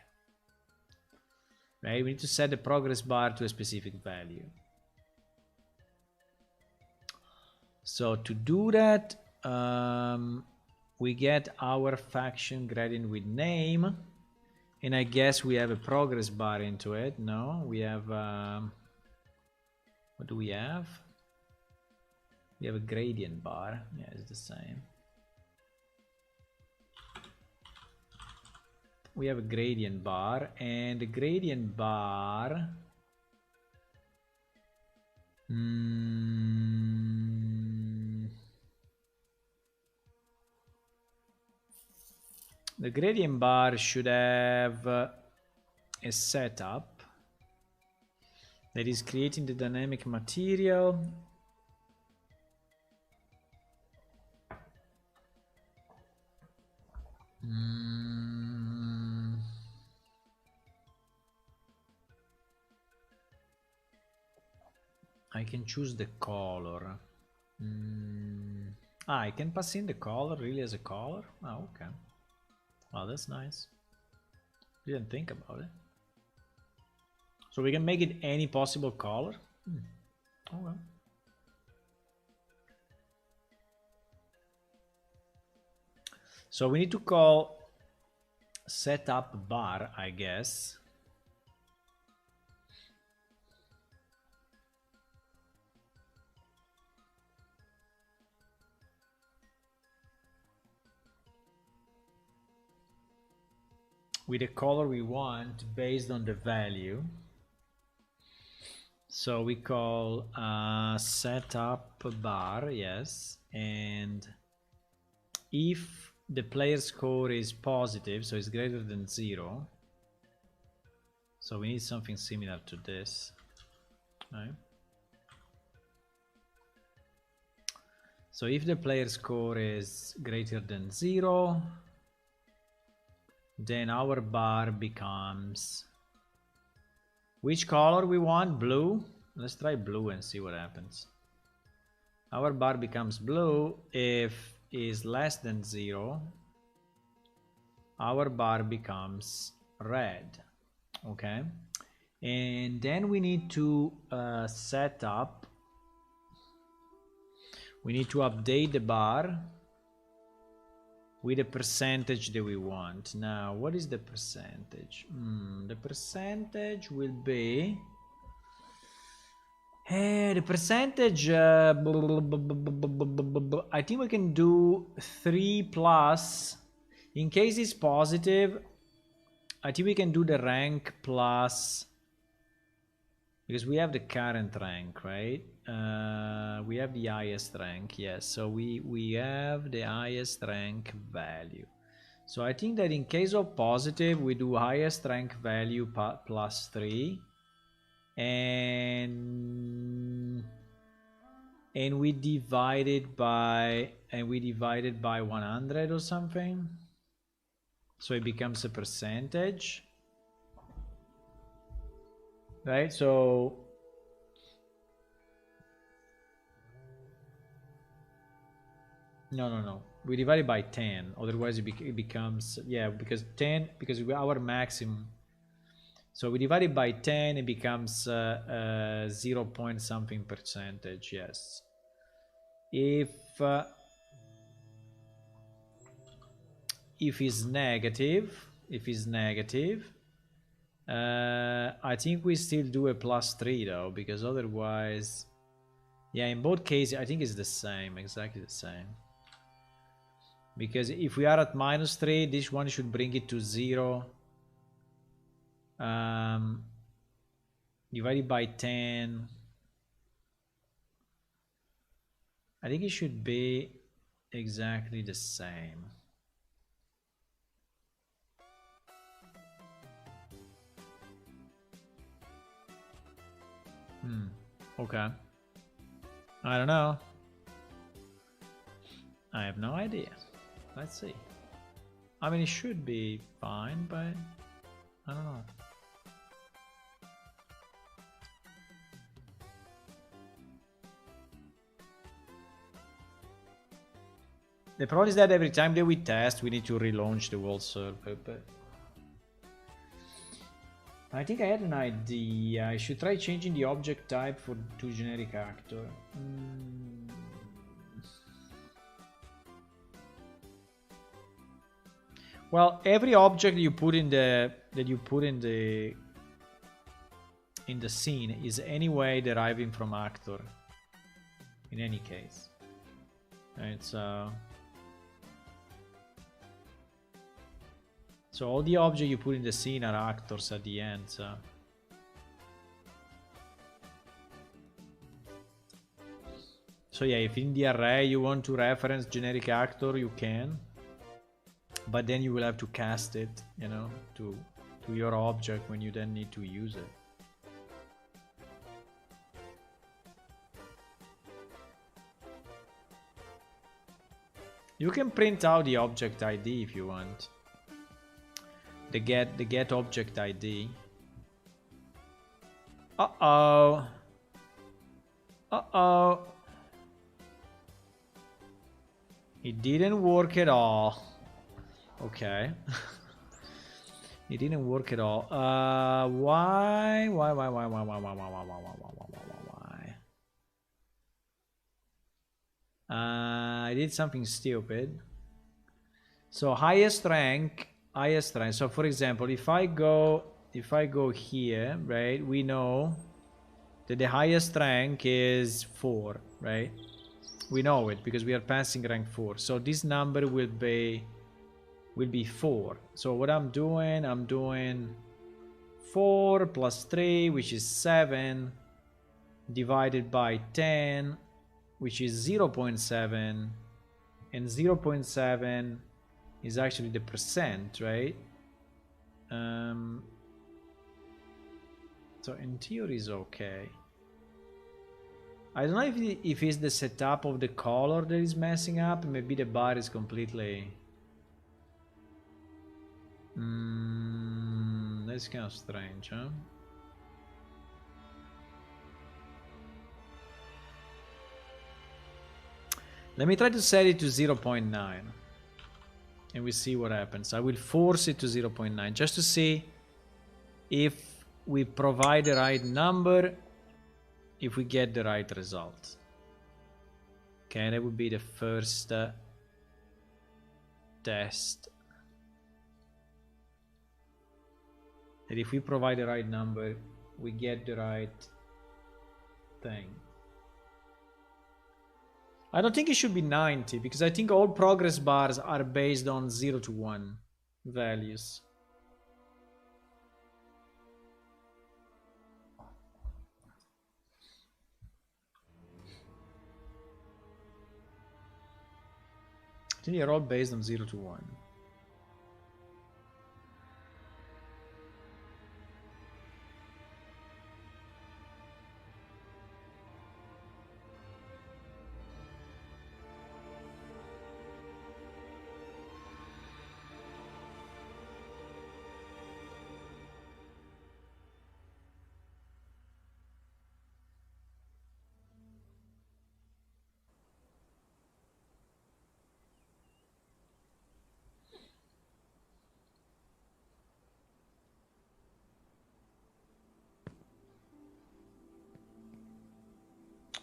right? We need to set the progress bar to a specific value. So to do that, we get our faction gradient with name, and I guess we have a progress bar into it. No, we have what do we have? We have a gradient bar. Yeah, it's the same. We have a gradient bar, and the gradient bar the gradient bar should have a setup that is creating the dynamic material. I can choose the color. I can pass in the color really as a color. Oh, okay. Well, that's nice. Didn't think about it. So we can make it any possible color. Okay. So we need to call setup bar, I guess. With the color we want based on the value. So we call setup bar, yes, and if the player score is positive, so it's greater than 0, so we need something similar to this, right? So if the player score is greater than 0, then our bar becomes, which color we want? Blue. Let's try blue and see what happens. Our bar becomes blue. If is less than 0, our bar becomes red. Okay, and then we need to set up, we need to update the bar with the percentage that we want. Now, what is the percentage? The percentage will be the percentage, I think we can do 3 plus. In case it's positive, I think we can do the rank plus, because we have the current rank, right? We have the highest rank, yes. So we have the highest rank value. So I think that in case of positive, we do highest rank value plus 3, and we divide it by 100 or something, so it becomes a percentage, right? So no, we divide it by 10, otherwise it becomes, yeah, because our maximum. So we divide it by 10, it becomes 0 point something percentage, yes. If it's negative, I think we still do a plus 3 though, because otherwise, yeah, in both cases I think it's the same, exactly the same. Because if we are at minus 3, this one should bring it to 0. Divided by 10, I think it should be exactly the same. Okay. I don't know. I have no idea. Let's see. I mean, it should be fine, but I don't know. The problem is that every time that we test, we need to relaunch the whole server. But I think I had an idea. I should try changing the object type to generic actor. Well, every object you put in the scene is anyway deriving from actor. In any case, right? So all the objects you put in the scene are actors at the end. So yeah, if in the array you want to reference generic actor, you can. But then you will have to cast it, you know, to your object when you then need to use it. You can print out the object ID if you want. The get object ID. Uh-oh. Uh-oh. It didn't work at all. Okay. It didn't work at all. Why? I did something stupid. So highest rank. So for example, if I go here, right, we know that the highest rank is 4, right? We know it because we are passing rank 4. So this number will be 4. So what I'm doing 4 plus 3, which is 7, divided by 10, which is 0.7, and 0.7 is actually the percent, right? So in theory is okay. I don't know if it's the setup of the color that is messing up. Maybe the bar is completely... that's kind of strange, huh? Let me try to set it to 0.9 and we see what happens. I will force it to 0.9 just to see if we provide the right number, if we get the right result. Okay, that would be the first test. That if we provide the right number, we get the right thing. I don't think it should be 90 because I think all progress bars are based on 0 to 1 values. I think they're all based on 0 to 1.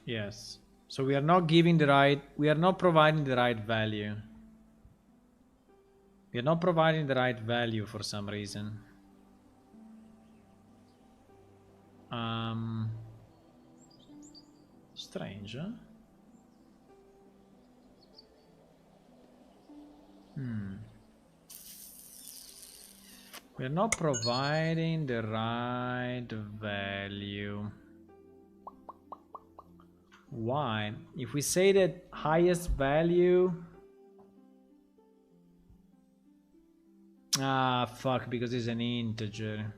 Yes. So we are not giving the right, we are not providing the right value. We are not providing the right value for some reason. Strange, huh? We are not providing the right value. Why? If we say that highest value... Ah, fuck, because it's an integer.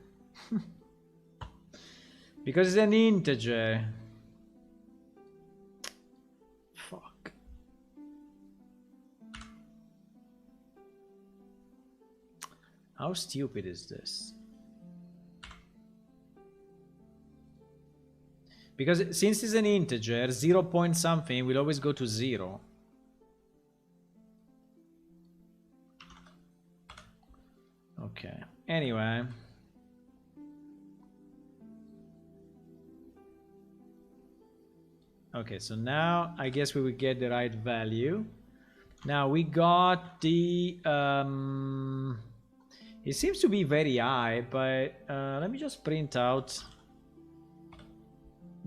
Because it's an integer. How stupid is this? Because since it's an integer, 0 point something will always go to 0. Okay, anyway. Okay, so now I guess we will get the right value. Now we got the... it seems to be very high, but let me just print out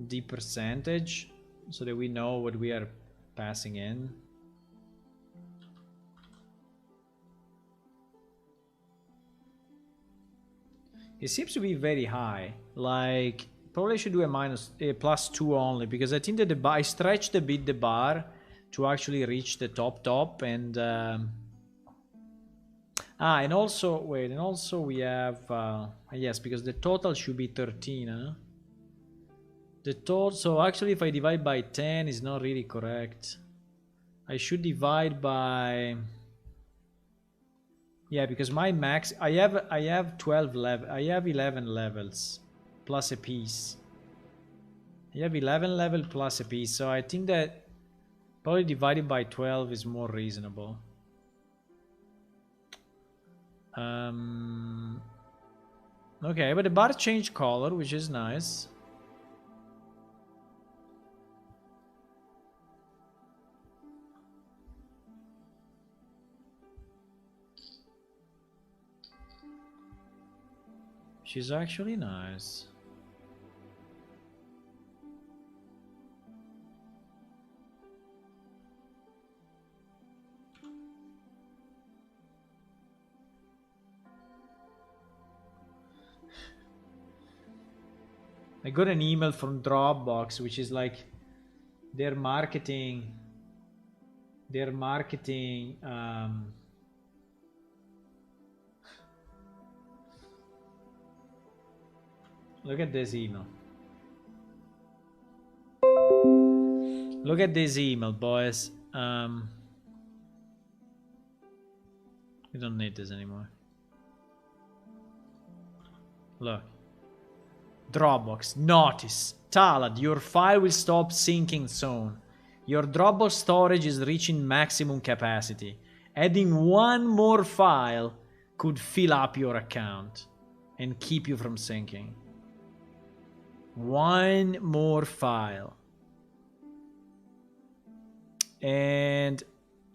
the percentage so that we know what we are passing in. It seems to be very high. Like, probably should do a plus 2 only, because I think that the bar, I stretched a bit the bar to actually reach the top, and and also, wait, and also we have yes, because the total should be 13, huh? The total, so actually if I divide by 10 is not really correct. I should divide by, yeah, because my max, I have 12 level, I have 11 levels plus a piece. I have 11 level plus a piece, so I think that probably divided by 12 is more reasonable. Okay, but the bar changed color, which is nice. She's actually nice. I got an email from Dropbox, which is like their marketing. Look at this email. Look at this email, boys. We don't need this anymore. Look. Dropbox. Notice. Talad, your file will stop syncing soon. Your Dropbox storage is reaching maximum capacity. Adding one more file could fill up your account and keep you from syncing. One more file. And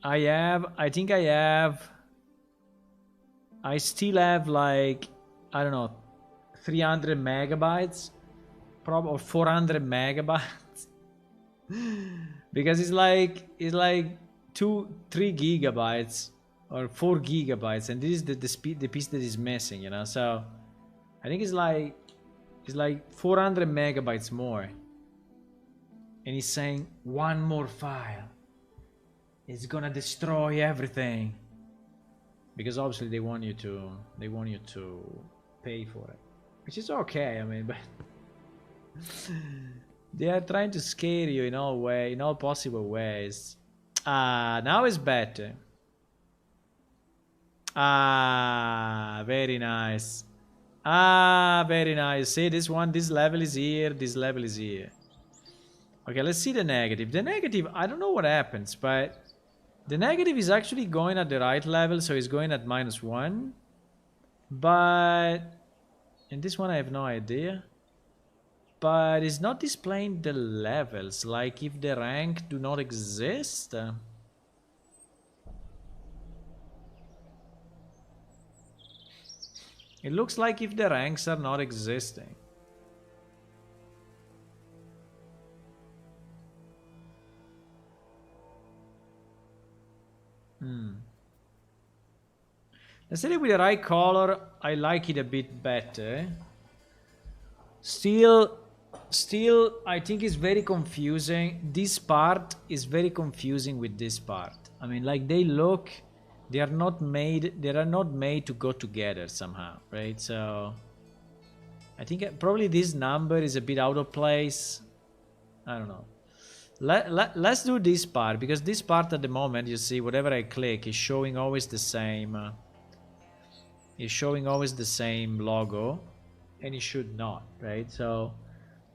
I still have like, I don't know, 300 megabytes, probably, or 400 megabytes, because it's like 2-3 gigabytes or 4 gigabytes, and this is the piece that is missing, you know. So I think it's like 400 megabytes more, and he's saying one more file, it's gonna destroy everything, because obviously they want you to pay for it. Which is okay, I mean, but they are trying to scare you in all possible ways. Now it's better. Very nice. Very nice. See, this level is here, this level is here. Okay, let's see the negative. The negative, I don't know what happens, but the negative is actually going at the right level, so it's going at -1. But in this one I have no idea, but it's not displaying the levels, like if the rank do not exist. It looks like if the ranks are not existing. Let's say with the right color, I like it a bit better. Still, I think it's very confusing. This part is very confusing with this part. I mean, like they are not made to go together somehow, right? So I think probably this number is a bit out of place. I don't know. Let's do this part, because this part at the moment, you see, whatever I click is showing always the same. is showing always the same logo, and it should not, right? So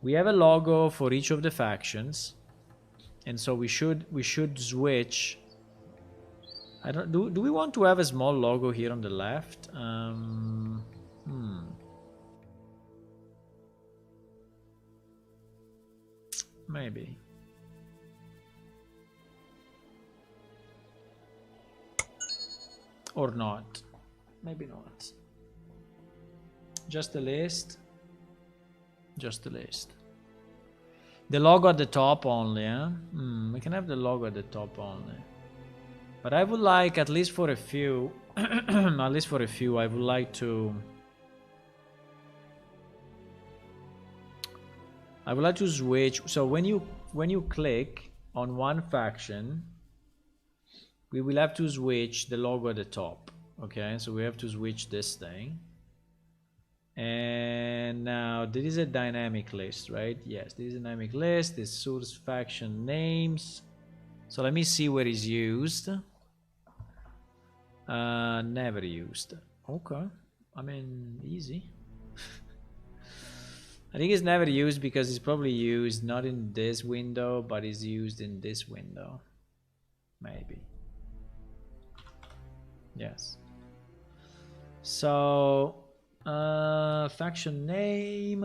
we have a logo for each of the factions, and so we should switch. I don't do we want to have a small logo here on the left? Maybe. Or not. Maybe not. Just a list. Just a list. The logo at the top only, huh? We can have the logo at the top only. But I would like, at least for a few, at least for a few, I would like to... I would like to switch. So when you click on one faction, we will have to switch the logo at the top. Okay, so we have to switch this thing. And now this is a dynamic list, right? Yes, this is a dynamic list. This source faction names. So let me see where it's used. Never used. Okay, I mean, easy. I think it's never used because it's probably used not in this window, but is used in this window. Maybe. Yes. So, faction name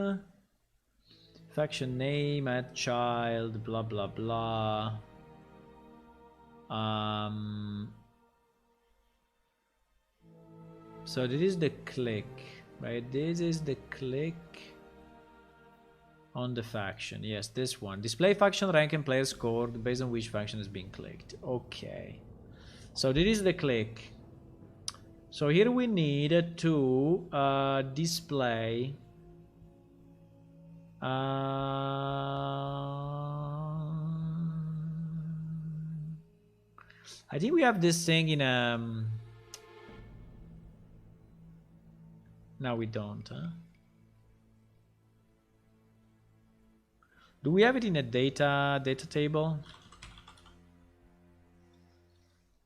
at child, blah blah blah. So this is the click, right? This is the click on the faction. Yes, this one. Display faction rank and player score based on which faction is being clicked. Okay. So this is the click. So here we need to display I think we have this thing in no, we don't, huh? Do we have it in a data table?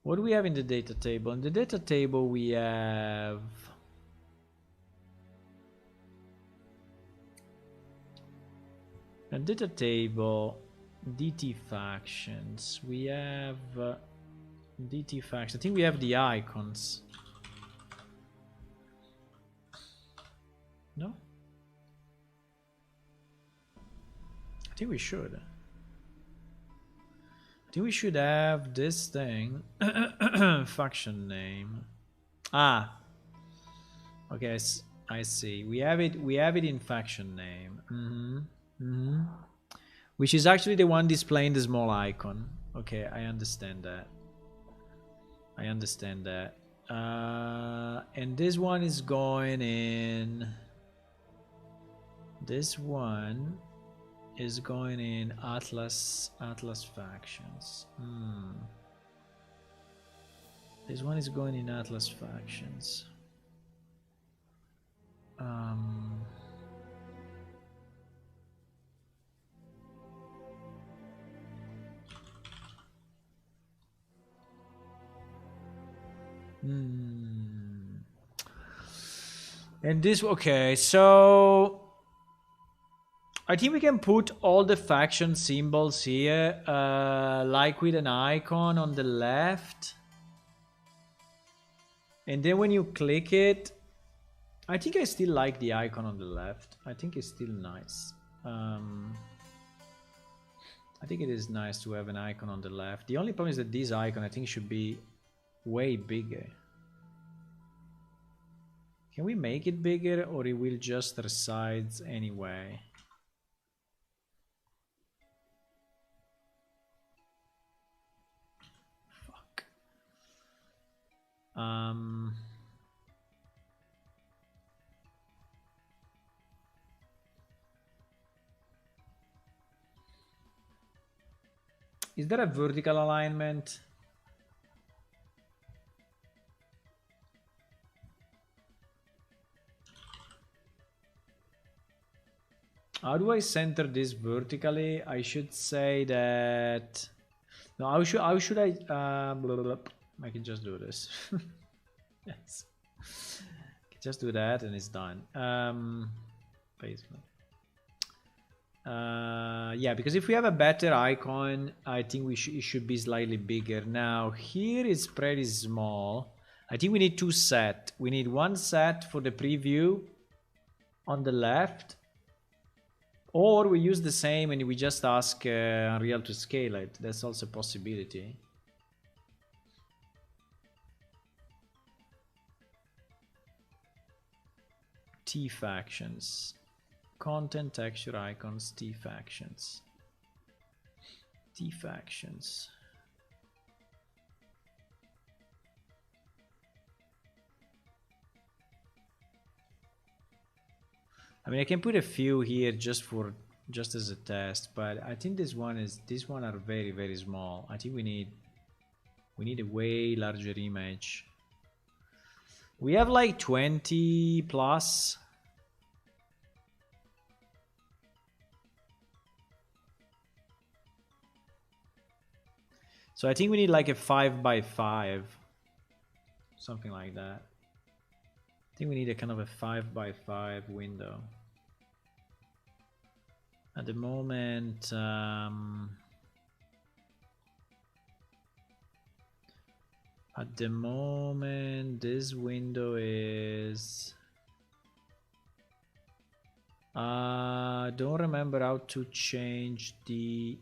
What do we have in the data table? In the data table we have a data table, DT factions. We have DT factions. I think we have the icons. No? I think we should. I think we should have this thing. Faction name. Ah. Okay, I see. We have it in faction name. Which is actually the one displaying the small icon. Okay, I understand that. And this one is going in. This one is going in Atlas factions. This one is going in Atlas factions. And this, okay, so I think we can put all the faction symbols here, like with an icon on the left. And then when you click it, I think I still like the icon on the left. I think it's still nice. I think it is nice to have an icon on the left. The only problem is that this icon, I think, should be way bigger. Can we make it bigger, or it will just resides anyway? Fuck. Is there a vertical alignment? How do I center this vertically? I should say that... No, how should I... blah, blah, blah. I can just do this. Yes. Just do that and it's done. Basically. Yeah, because if we have a better icon, I think it should be slightly bigger. Now here it's pretty small. I think we need 2 sets. We need 1 set for the preview on the left, or we use the same and we just ask Unreal to scale it. That's also a possibility. T factions. Content, texture, icons, T factions. T factions. I mean, I can put a few here just as a test, but I think this one are very, very small. I think we need a way larger image. We have like 20 plus. So I think we need like a 5x5, something like that. I think we need a kind of a 5x5 window. At the moment, this window is... don't remember how to change the...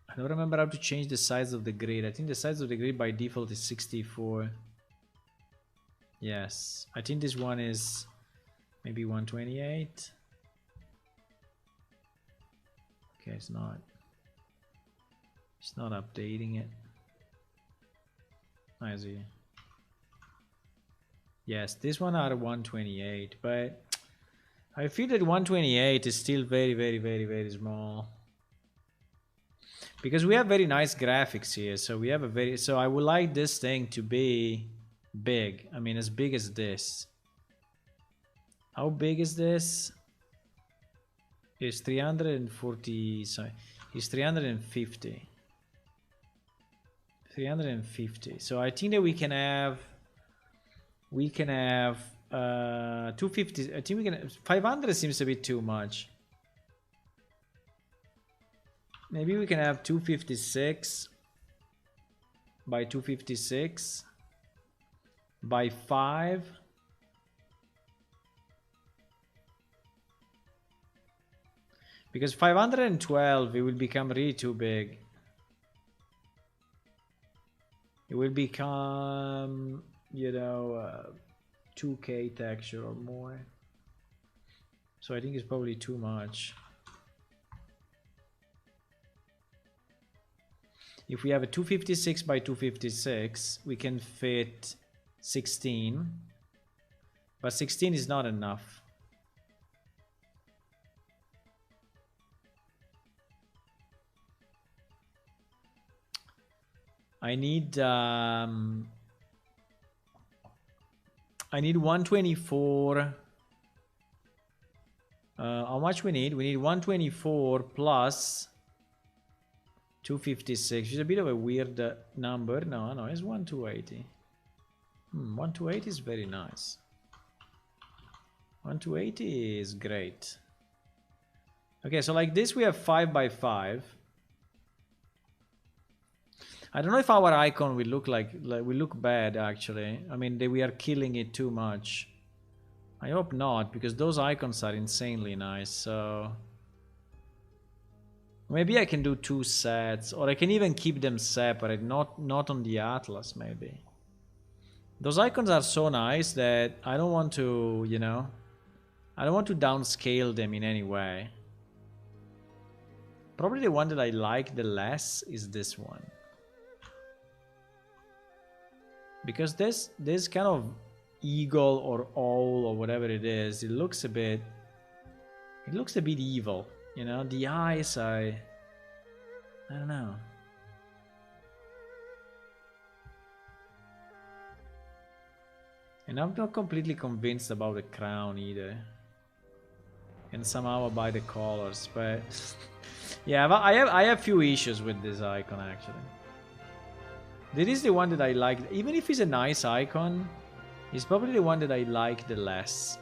I don't remember how to change the size of the grid. I think the size of the grid by default is 64. Yes, I think this one is maybe 128. Okay, it's not updating it. I see. Yes, this one are 128, but I feel that 128 is still very, very, very, very small. Because we have very nice graphics here, so we have a very... So I would like this thing to be big. I mean, as big as this. How big is this? It's 340... Sorry, it's 350. 350. So I think that we can have 250. I think we can... 500 seems a bit too much. Maybe we can have 256 by 256 by 5. Because 512, it will become really too big. It will become, you know, 2K texture or more. So I think it's probably too much. If we have a 256 by 256, we can fit 16, but 16 is not enough. I need 124. How much we need? We need 124 plus 256. It's a bit of a weird number. No, it's 1280. 1280 is very nice. 1280 is great. Okay, so like this we have 5x5. I don't know if our icon will look like will look bad actually. I mean, we are killing it too much. I hope not, because those icons are insanely nice. So maybe I can do 2 sets, or I can even keep them separate, not on the atlas maybe. Those icons are so nice that I don't want to, you know, I don't want to downscale them in any way. Probably the one that I like the less is this one. Because this kind of eagle or owl or whatever it is, it looks a bit evil, you know. The eyes, I don't know. And I'm not completely convinced about the crown either. And somehow by the colors, but yeah, I have few issues with this icon actually. This is the one that I like. Even if it's a nice icon, It's probably the one that I like the less.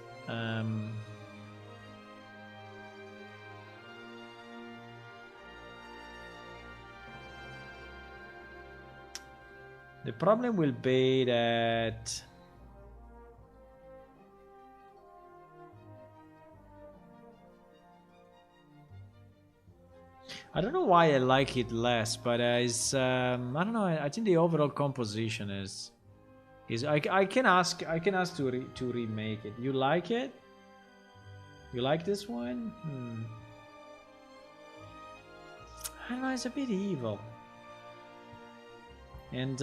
The problem will be that I don't know why I like it less, but it's I don't know. I think the overall composition is I can ask to remake it. You like it? You like this one? I don't know. It's a bit evil, and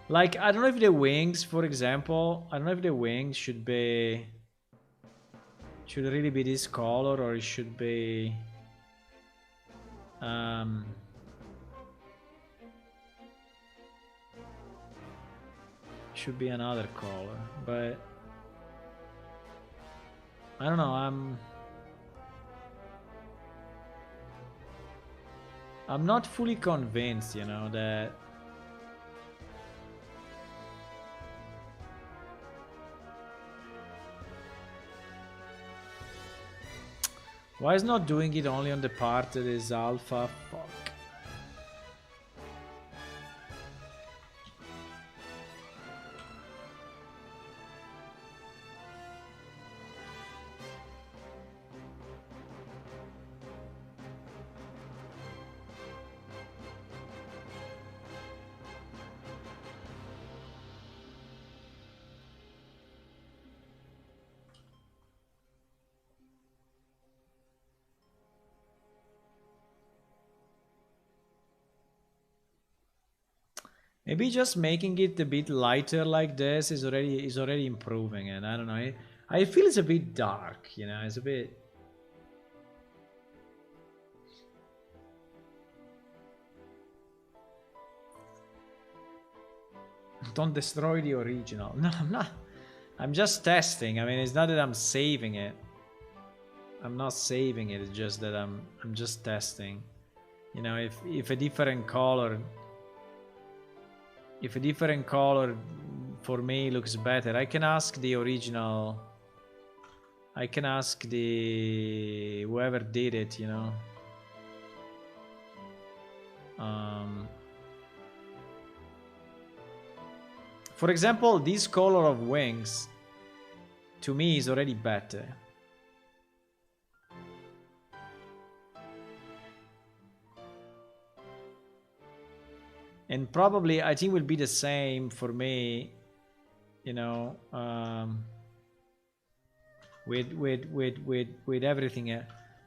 like I don't know if the wings, for example, I don't know if the wings should really be this color or it should be. Should be another color, but I don't know. I'm not fully convinced, you know, that why is not doing it only on the part that is alpha? Fuck. Maybe just making it a bit lighter like this is already improving, and I don't know. I feel it's a bit dark, you know. It's a bit. Don't destroy the original. No, I'm not. I'm just testing. I mean, it's not that I'm saving it. I'm not saving it. It's just that I'm just testing. You know, if a different color. If a different color for me looks better, I can ask the original. I can ask the whoever did it, you know. For example, this color of wings to me is already better. And probably I think will be the same for me, you know, with everything.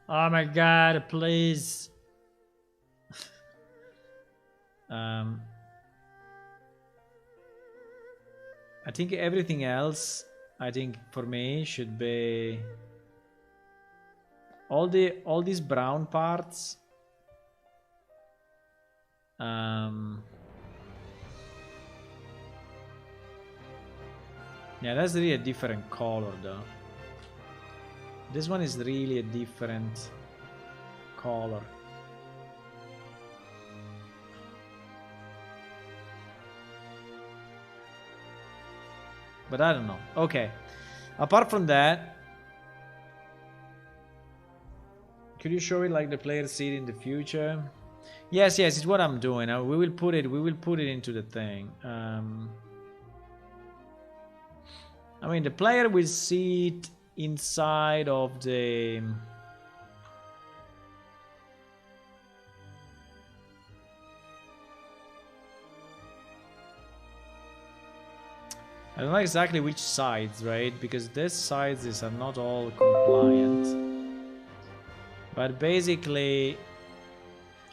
Oh my god, please. I think everything else, I think for me should be all these brown parts. Yeah, that's really a different color though. This one is really a different color. But I don't know. Okay. Apart from that, could you show it like the player see it in the future? Yes, it's what I'm doing. We will put it into the thing. I mean, the player will see it inside of the. I don't know exactly which sides, right? Because these sides are not all compliant. But basically,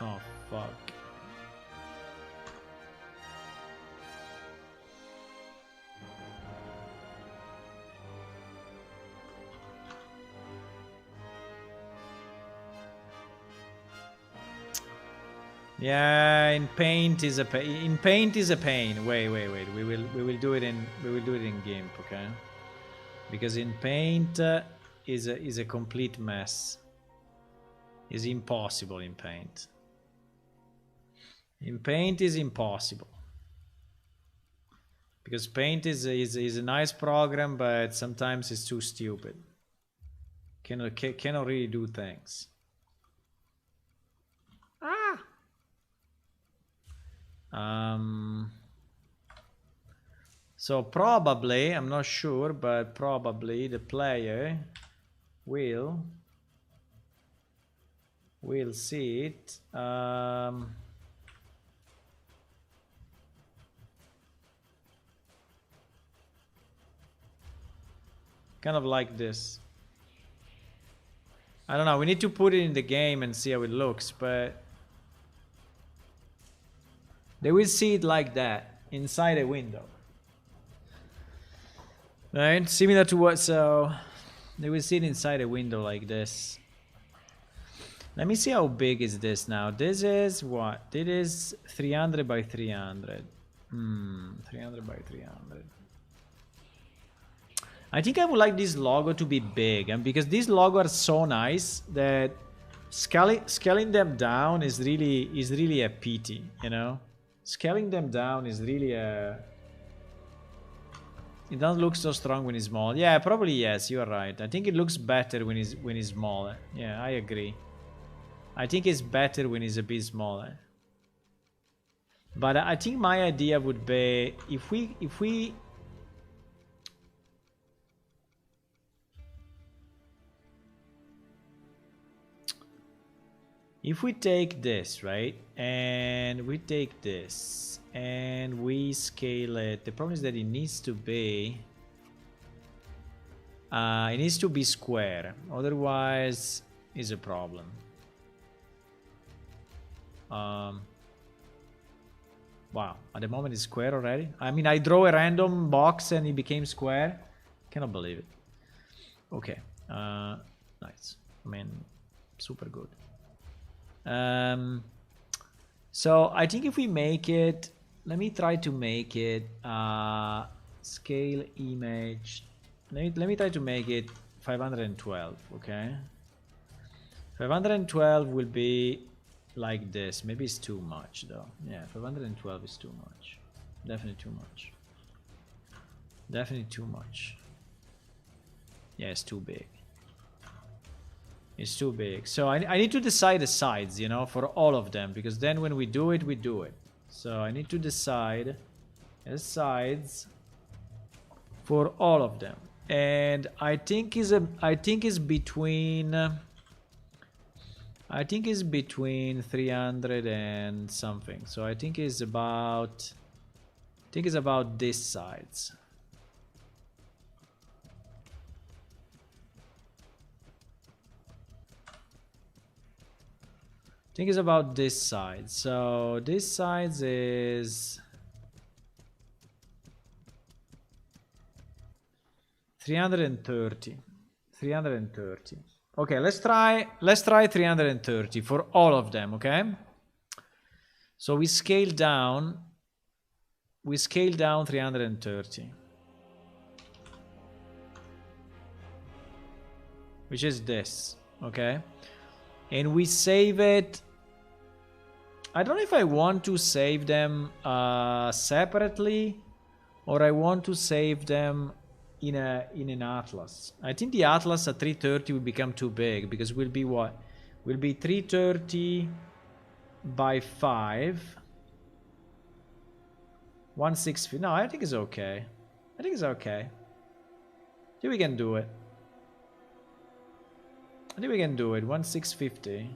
oh fuck. Yeah, in paint is a pain. In paint is a pain. Wait. We will do it in GIMP, okay? Because in paint is a complete mess. Is impossible in paint. In paint is impossible. Because Paint is a nice program, but sometimes it's too stupid. Cannot really do things. So probably, I'm not sure, but probably the player will see it. Kind of like this. I don't know, we need to put it in the game and see how it looks, but they will see it like that, inside a window. Right? Similar to what, so they will see it inside a window like this. Let me see how big is this now. This is what? This is 300 by 300. 300 by 300. I think I would like this logo to be big, and because these logos are so nice that scaling them down is really a pity, you know? Scaling them down is really a... It doesn't look so strong when it's small. Yeah, probably yes, you're right. I think it looks better when it's smaller. Yeah, I agree. I think it's better when it's a bit smaller. But I think my idea would be if we take this, right, and we take this and we scale it, the problem is that it needs to be square, otherwise it's a problem. Wow, at the moment it's square already. I mean, I draw a random box and it became square. Cannot believe it. Okay, nice. I mean, super good. So I think if we make it, let me try to make it scale image. Let me try to make it 512. Okay, 512 will be like this. Maybe it's too much though. Yeah, 512 is too much. Definitely too much. Definitely too much. Yeah, it's too big. It's too big. So I need to decide the sides, you know, for all of them, because then when we do it, we do it. So I need to decide the sides for all of them. And I think is between 300 and something. So I think it's about this sides. I think it's about this side. So this side is 330. 330. Okay, let's try 330 for all of them, okay? So we scale down 330. Which is this, okay? And we save it. I don't know if I want to save them separately, or I want to save them in an atlas. I think the atlas at 330 will become too big, because will be what? Will be 330 by 5. 160. No, I think it's okay. I think it's okay. I think we can do it. I think we can do it. 1650.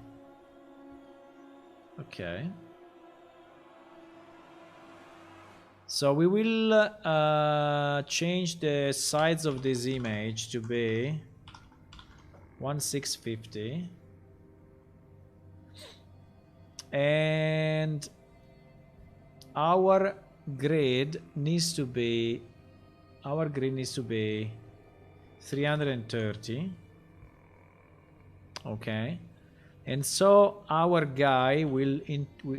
Okay. So we will change the size of this image to be 1650. And our grid needs to be 330. Okay, and so our guy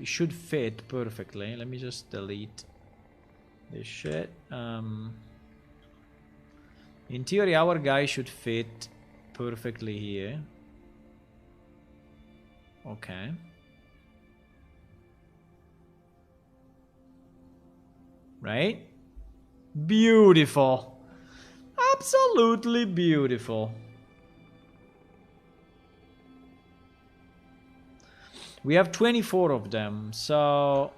should fit perfectly. Let me just delete this shit. In theory, our guy should fit perfectly here. Okay. Right? Beautiful. Absolutely beautiful. We have 24 of them, so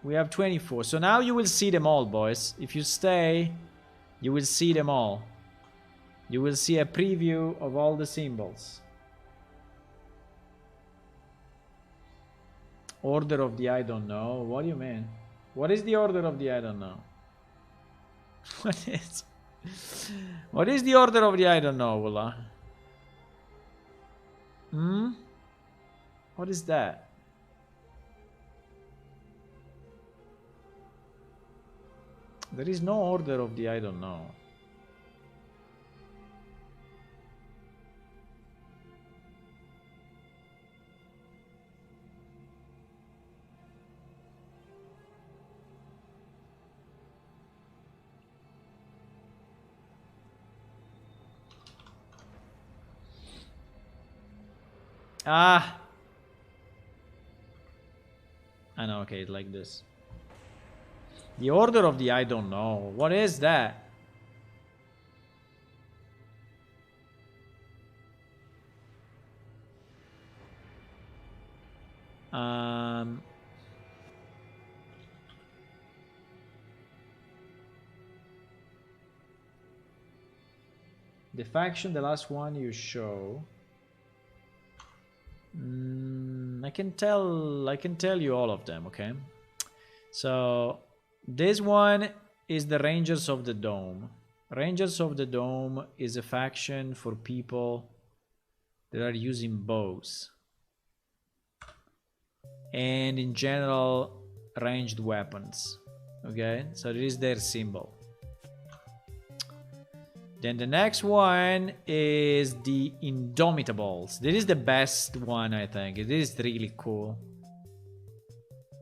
we have 24. So now you will see them all, boys. If you stay, you will see them all. You will see a preview of all the symbols. Order of the I don't know. What do you mean? What is the order of the I don't know? What is the order of the I don't know, Wula? What is that? There is no order of the I don't know. Ah! I know, okay, like this. The order of the I don't know. What is that? The faction, the last one you show. I can tell you all of them, okay? So this one is the Rangers of the Dome. Rangers of the Dome is a faction for people that are using bows and in general ranged weapons. Okay, so this is their symbol. Then the next one is the Indomitables. This is the best one, I think. It is really cool.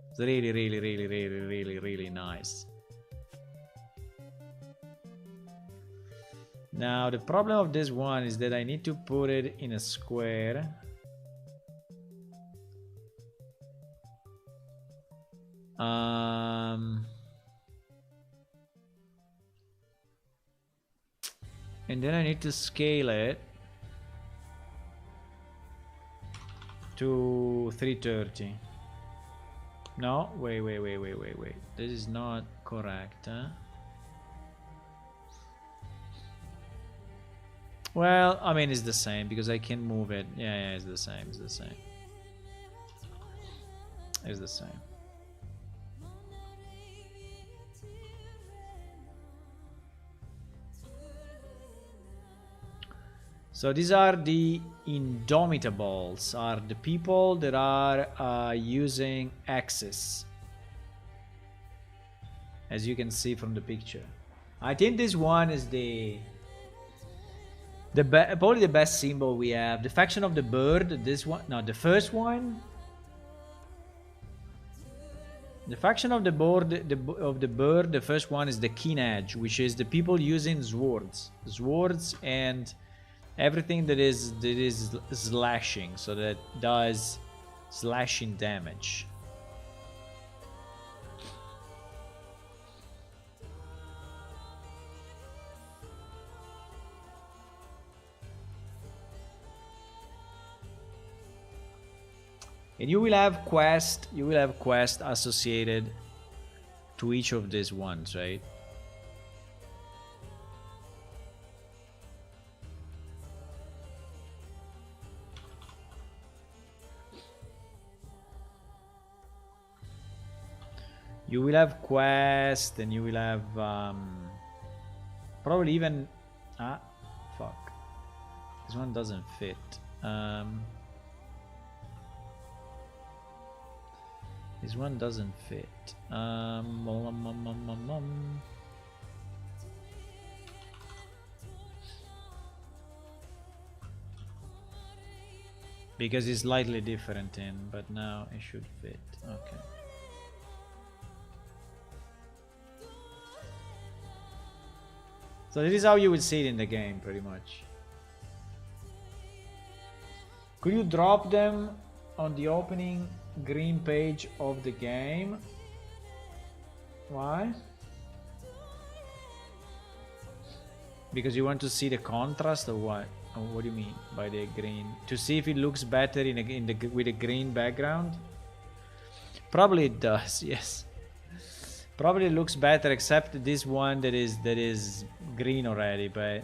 It's really nice. Now the problem of this one is that I need to put it in a square. And then I need to scale it to 330. No, wait. This is not correct, huh? Well, I mean, it's the same because I can move it. Yeah, it's the same. It's the same. It's the same. So these are the Indomitables, are the people that are using axes, as you can see from the picture. I think this one is probably the best symbol we have. The faction of the bird, this one, no, the first one. The faction of the bird, the first one is the keen edge, which is the people using swords and everything that is slashing, so that does slashing damage. And you will have quest associated to each of these ones, right? You will have quest, and you will have probably even fuck. This one doesn't fit. This one doesn't fit. Because it's slightly different but now it should fit. Okay. So this is how you will see it in the game, pretty much. Could you drop them on the opening green page of the game? Why? Because you want to see the contrast or what? Oh, what do you mean by the green? To see if it looks better with a green background? Probably it does, yes. Probably looks better except this one that is green already, but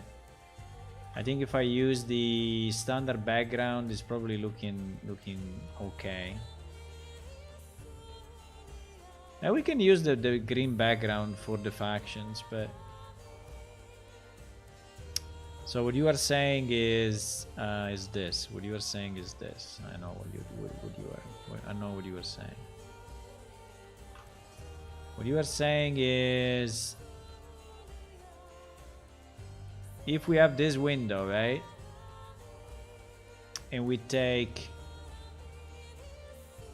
I think if I use the standard background, it's probably looking okay. Now we can use the green background for the factions, but so what you are saying is this. What you are saying is this. I know I know what you are saying. What you are saying is, if we have this window, right, and we take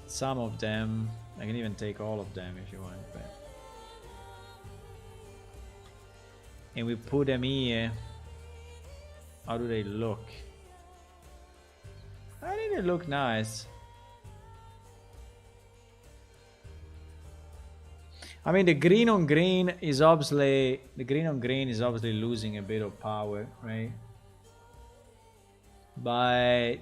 some of them, I can even take all of them if you want, but and we put them here, how do they look? I think they look nice. I mean, the green on green is obviously losing a bit of power, right? But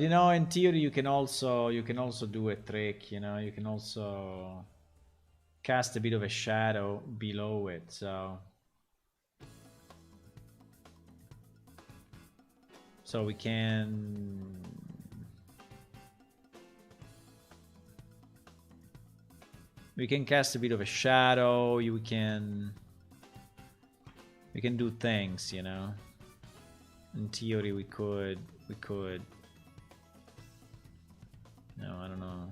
you know, in theory, you can also do a trick. You know, you can also cast a bit of a shadow below it. So we can. We can cast a bit of a shadow. We can do things, you know. In theory, we could. No, I don't know.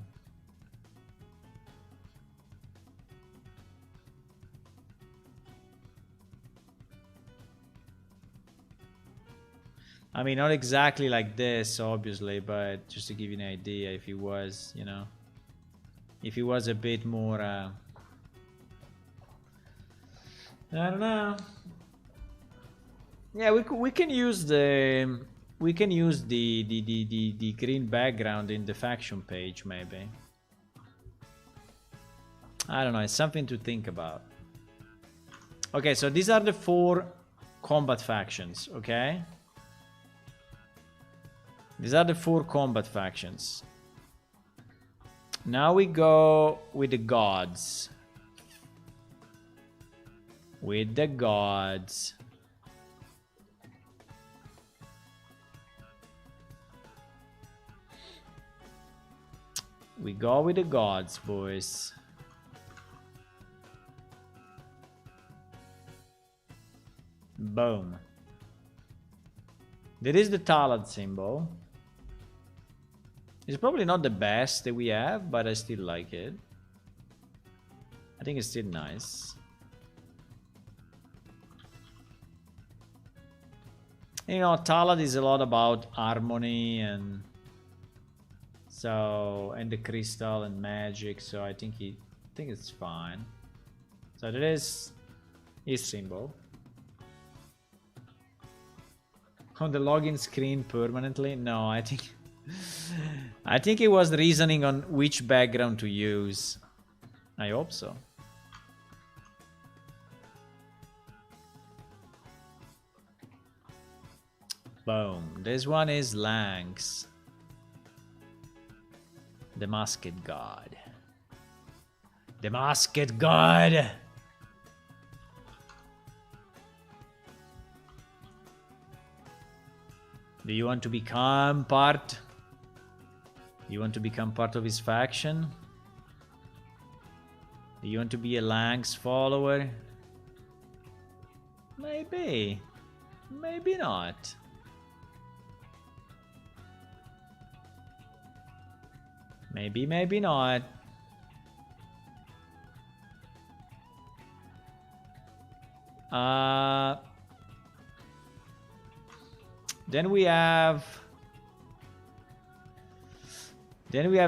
I mean, not exactly like this, obviously, but just to give you an idea, if it was, you know. If it was a bit more, I don't know. Yeah, we can use the green background in the faction page, maybe. I don't know. It's something to think about. Okay, so these are the 4 combat factions. Okay, these are the 4 combat factions. Now we go with the gods. With the gods. We go with the gods, boys. Boom. There is the Talad symbol. It's probably not the best that we have, but I still like it. I think it's still nice. You know, Talad is a lot about harmony and the crystal and magic, so I think it's fine. So that is his symbol. On the login screen permanently? No, I think it was reasoning on which background to use. I hope so. Boom. This one is Lanx. The Masked God. The Masked God! Do you want to become part? You want to become part of his faction? Do you want to be a Lanx follower? Maybe. Maybe not. Maybe, maybe not. Then we have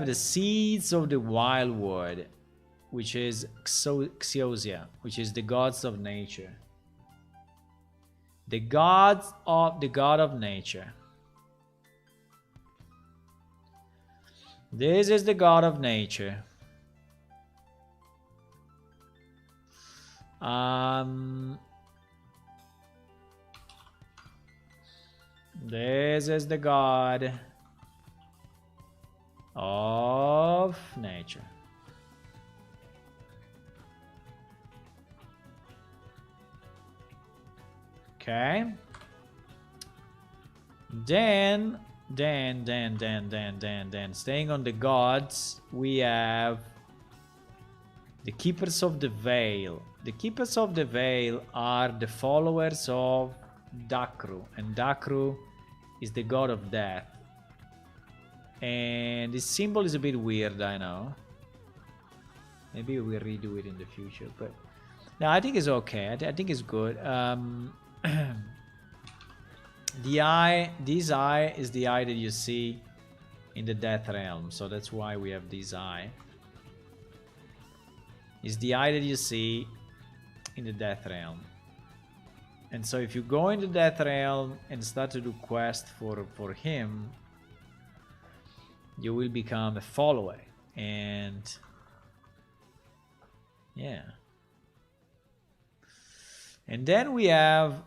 the Seeds of the Wildwood, which is Xiosia, which is the gods of nature. The god of nature. This is the god of nature. This is the god of nature. Okay. Then, staying on the gods, we have the Keepers of the Vale. The Keepers of the Vale are the followers of Dakru, and Dakru is the god of death. And this symbol is a bit weird, I know. Maybe we'll redo it in the future, but no, I think it's okay. I think it's good. The eye, this eye is the eye that you see in the Death Realm, so that's why we have this eye. It's the eye that you see in the Death Realm. And so if you go in the Death Realm and start to do quest for him, you will become a follower. And yeah. And then we have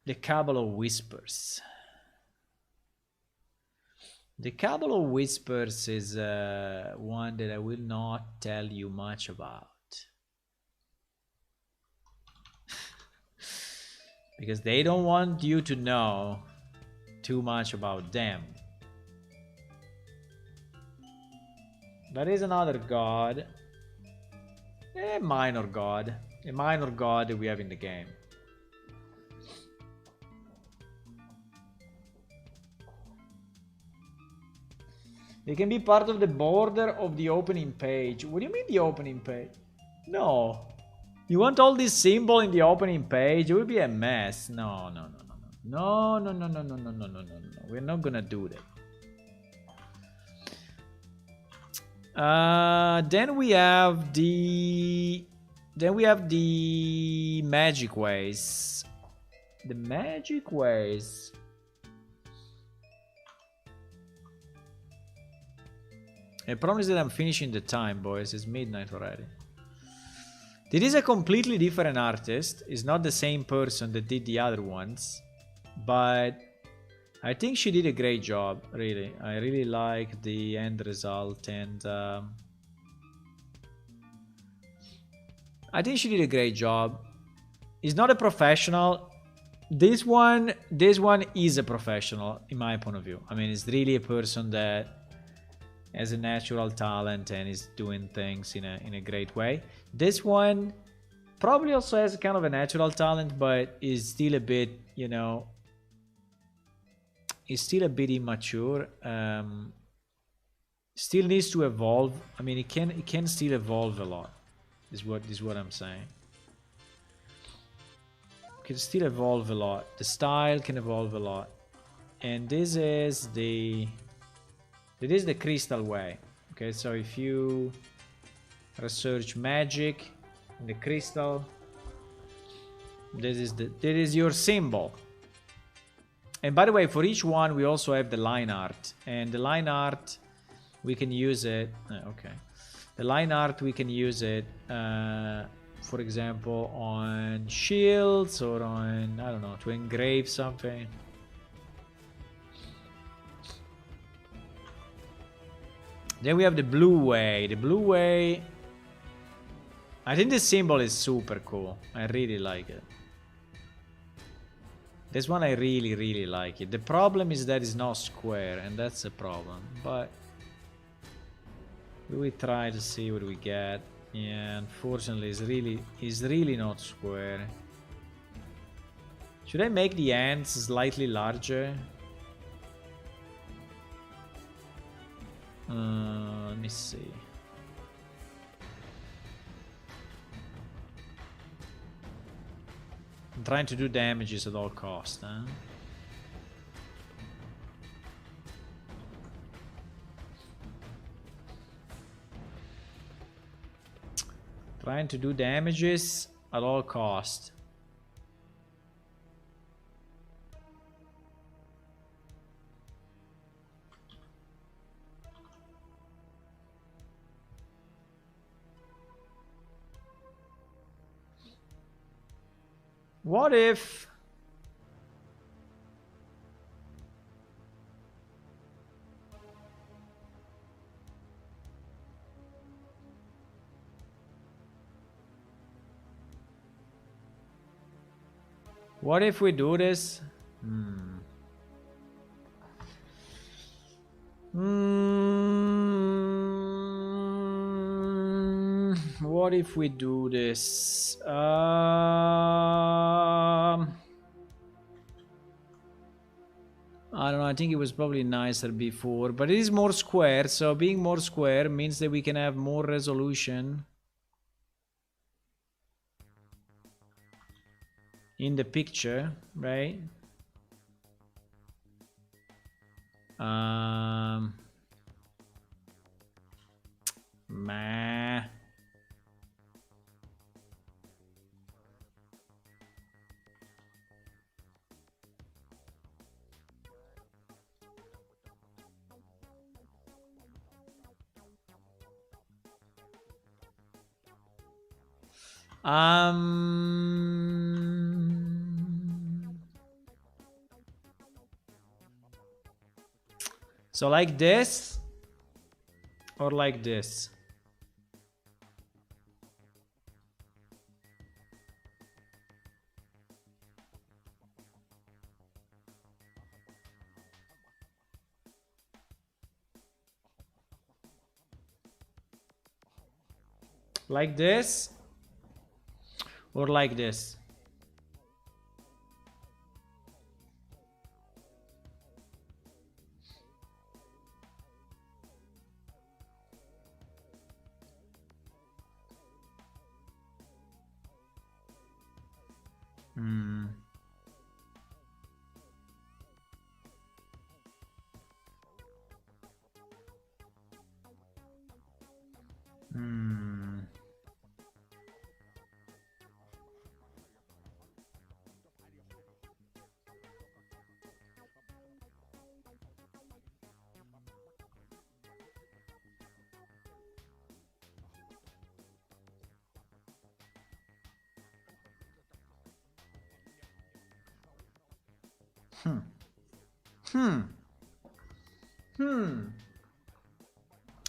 the Cabal of Whispers. The Cabal of Whispers is one that I will not tell you much about. Because they don't want you to know too much about them. There is another god. A minor god that we have in the game. They can be part of the border of the opening page. What do you mean the opening page? No. You want all this symbol in the opening page? It would be a mess. No. We're not gonna do that. Then we have the magic ways. The magic ways. The problem is that I'm finishing the time, boys. It's midnight already. This is a completely different artist. It's not the same person that did the other ones. But I think she did a great job, really. I really like the end result, and I think she did a great job. He's not a professional. This one is a professional, in my point of view. I mean, it's really a person that has a natural talent and is doing things in a great way. This one probably also has kind of a natural talent, but is still a bit, you know, is still a bit immature. Still needs to evolve. I mean, it can still evolve a lot. Is what I'm saying. It can still evolve a lot. The style can evolve a lot, and this is the crystal way. Okay, so if you research magic in the crystal, this is your symbol. And by the way, for each one we also have the line art, and the line art we can use it. Okay, the line art we can use it, for example, on shields or on, I don't know, to engrave something. Then we have the blue way. The blue way, I think this symbol is super cool. I really like it. This one I really like it. The problem is that it's not square, and that's a problem. But we will try to see what we get. Yeah, unfortunately it's really not square. Should I make the ends slightly larger? Let me see. I'm trying to do damages at all costs, huh? Trying to do damages at all costs. What if... What if we do this? What if we do this? I don't know, I think it was probably nicer before, but it is more square, so being more square means that we can have more resolution in the picture, right? Meh. So like this or like this? Like this or like this?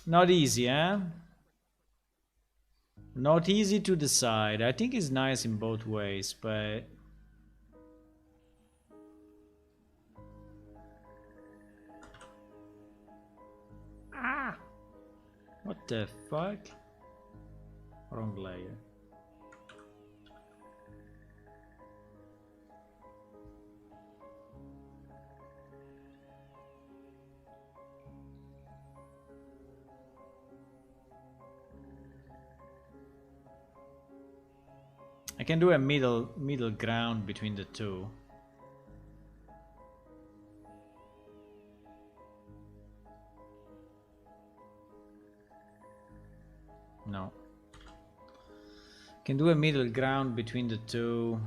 Not easy, eh? Not easy to decide. I think it's nice in both ways, but... Ah! What the fuck? Wrong layer. I can do a middle ground between the two. No. Can do a middle ground between the two.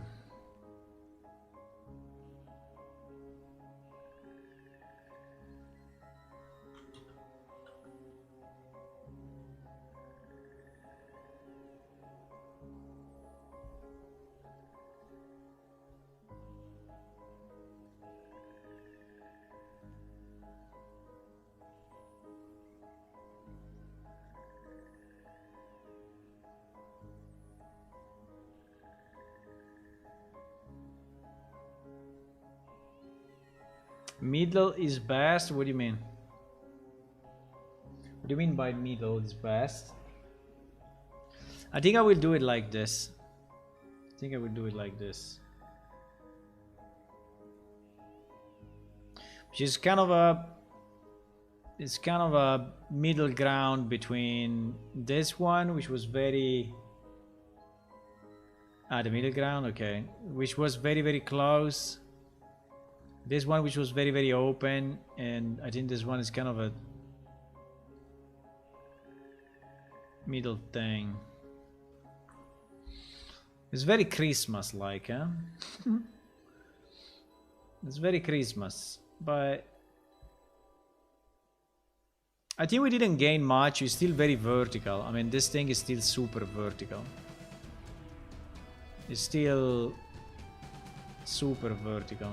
Middle is best? What do you mean? What do you mean by middle is best? I think I will do it like this. I think I will do it like this. Which is kind of a... It's kind of a middle ground between this one, which was very... Ah, the middle ground? Okay. Which was very, very close. This one, which was very, very open. And I think this one is kind of a... middle thing. It's very Christmas-like, huh? It's very Christmas, but... I think we didn't gain much. It's still very vertical. I mean, this thing is still super vertical. It's still super vertical.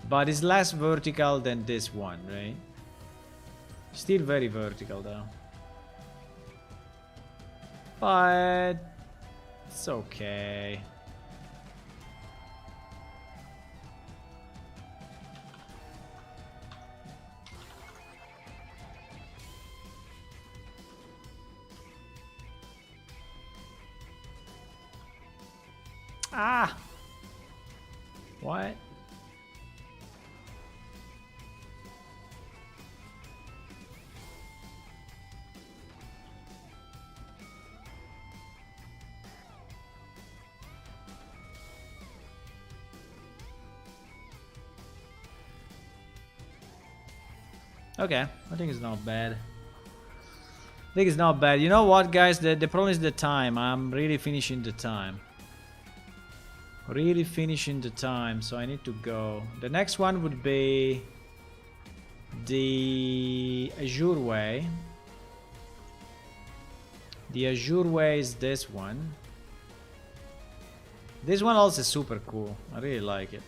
But it's less vertical than this one, right? Still very vertical though. But it's okay. Ah! What? Okay, I think it's not bad. I think it's not bad. You know what, guys? The problem is the time. I'm really finishing the time. Really finishing the time, so I need to go. The next one would be the Azure Way. The Azure Way is this one. This one also is super cool. I really like it.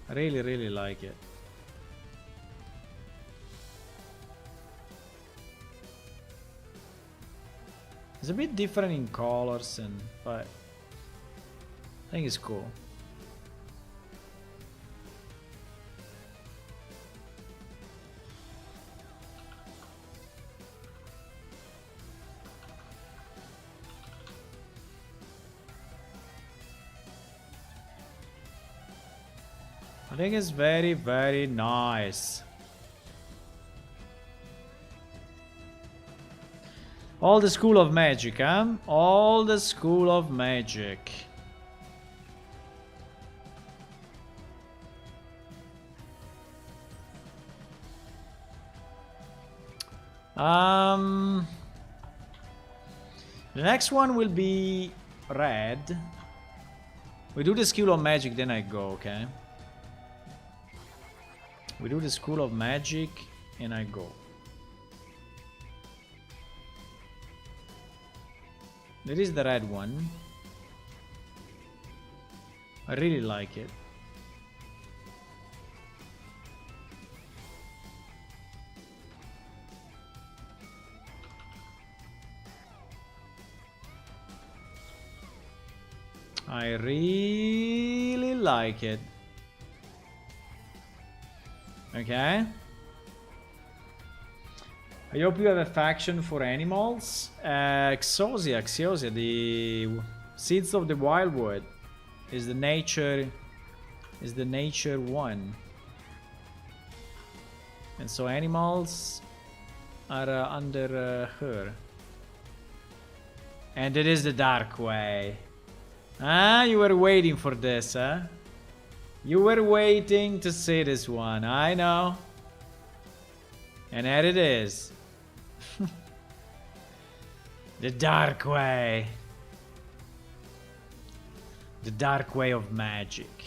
I really, really like it. It's a bit different in colors, but I think it's cool. I think it's very, very nice. All the School of Magic, huh? All the School of Magic. The next one will be red. We do the School of Magic, then I go, okay? We do the School of Magic, and I go. There is the red one. I really like it. I really like it. Okay. I hope you have a faction for animals. Exosia, the Seeds of the Wildwood is the nature one. And so animals are under her. And it is the Dark Way. Ah, you were waiting for this, huh? You were waiting to see this one, I know. And there it is. The Dark Way. The Dark Way of Magic.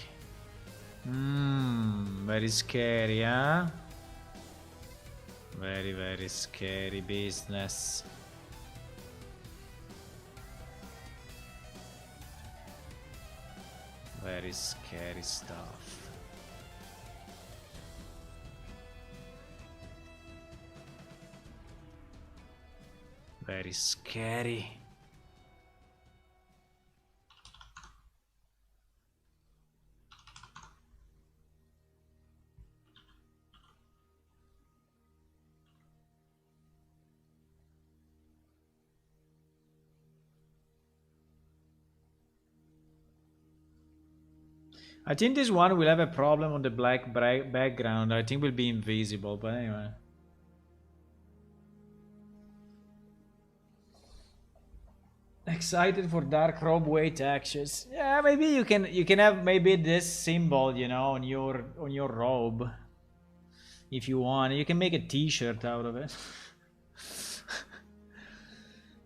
Very scary, huh? Very, very scary business. Very scary stuff. Very scary. I think this one will have a problem on the black background. I think will be invisible, but anyway. Excited for Dark Robe Way textures. Yeah, maybe you can have maybe this symbol, you know, on your robe. If you want. You can make a t-shirt out of it.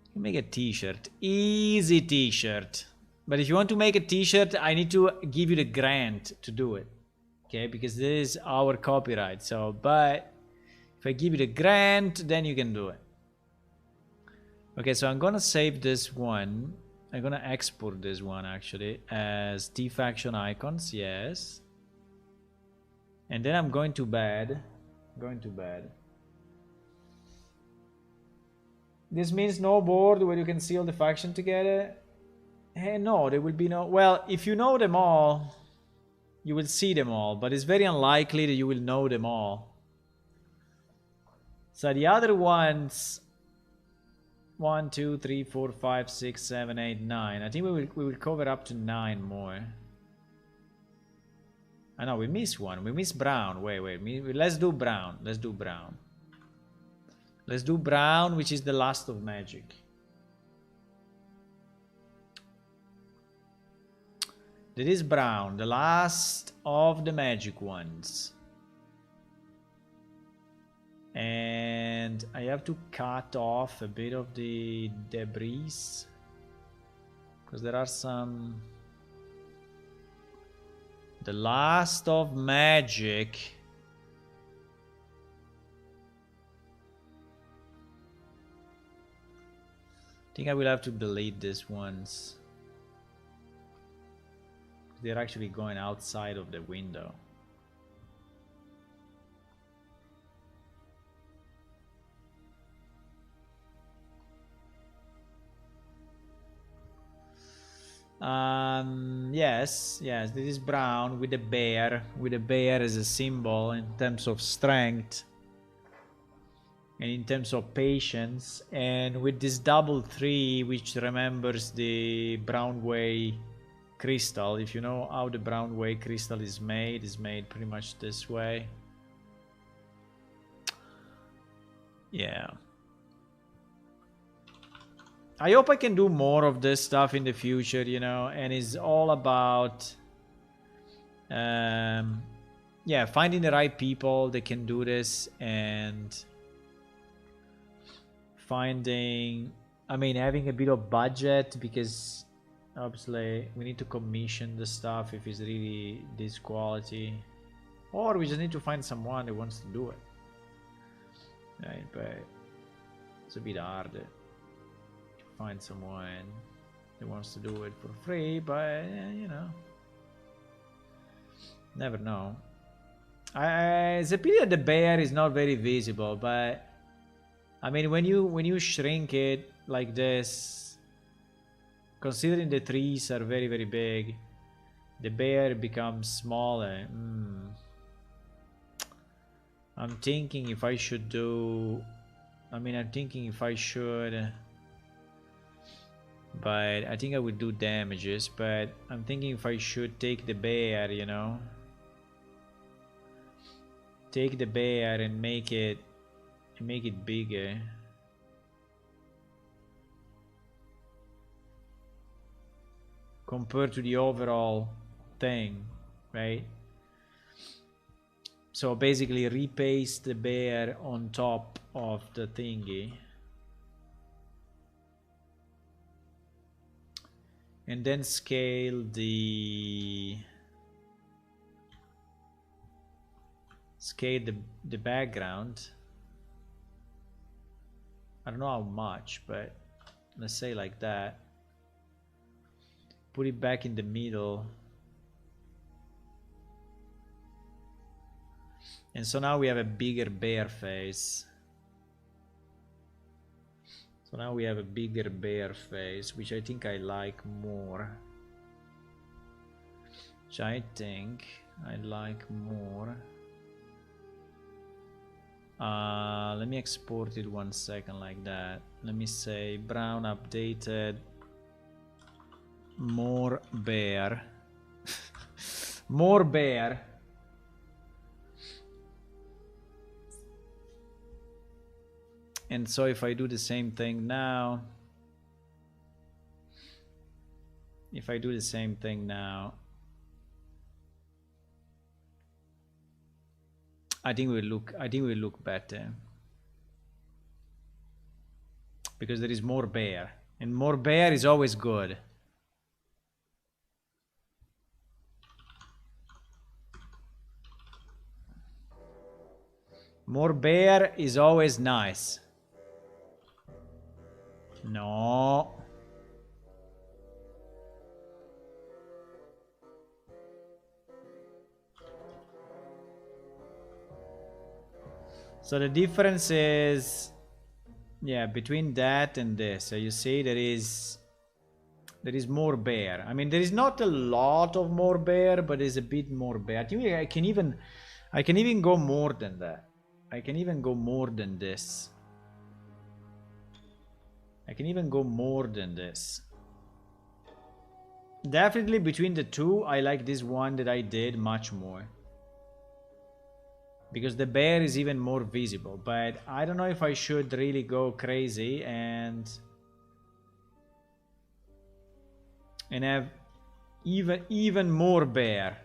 You can make a t-shirt. Easy t-shirt. But if you want to make a t-shirt, I need to give you the grant to do it. Okay, because this is our copyright. So, but if I give you the grant, then you can do it. Okay, so I'm gonna save this one. I'm gonna export this one actually as T-faction icons, yes. And then I'm going to bed. This means no board where you can see all the faction together. Hey, no, there will be no... Well, if you know them all, you will see them all, but it's very unlikely that you will know them all. So the other ones... 1, 2, 3, 4, 5, 6, 7, 8, 9. I think we will cover up to 9 more. I know we missed one. We missed brown. Wait. Let's do brown. Let's do brown, which is the last of magic. That is brown, the last of the magic ones. And I have to cut off a bit of the debris because there are some... The last of magic. I think I will have to delete these ones. They're actually going outside of the window. Yes, this is brown with a bear as a symbol in terms of strength and in terms of patience, and with this double 3 which remembers the brown way crystal. If you know how the brown way crystal is made pretty much this way. Yeah. I hope I can do more of this stuff in the future, you know, and it's all about yeah, finding the right people that can do this, and finding, I mean, having a bit of budget, because obviously we need to commission the stuff if it's really this quality, or we just need to find someone that wants to do it, right? But it's a bit hard to find someone that wants to do it for free, but you know, never know. It's a pity that the bear is not very visible, but I mean, when you shrink it like this, considering the trees are very, very big, the bear becomes smaller. I'm thinking if I should do... I'm thinking if I should... But I think I would do damages, but I'm thinking if I should take the bear, you know? Take the bear and make it bigger. Compared to the overall thing, right? So basically repaste the bear on top of the thingy. And then scale the background. I don't know how much, but let's say like that. Put it back in the middle. And so now we have a bigger bear face. So now we have a bigger bear face, which I think I like more. Which I think I like more. Let me export it 1 second like that. Let me say brown updated, more bear. More bear. And so if I do the same thing now, I think we'll look better, because there is more bear, and more bear is always good. More bear is always nice. No. So the difference is, yeah, between that and this. So you see there is more bear. I mean, there is not a lot of more bear, but there's a bit more bear. I think I can even go more than that. I can even go more than this. I can even go more than this. Definitely between the two, I like this one that I did much more. Because the bear is even more visible. But I don't know if I should really go crazy and have even more bear.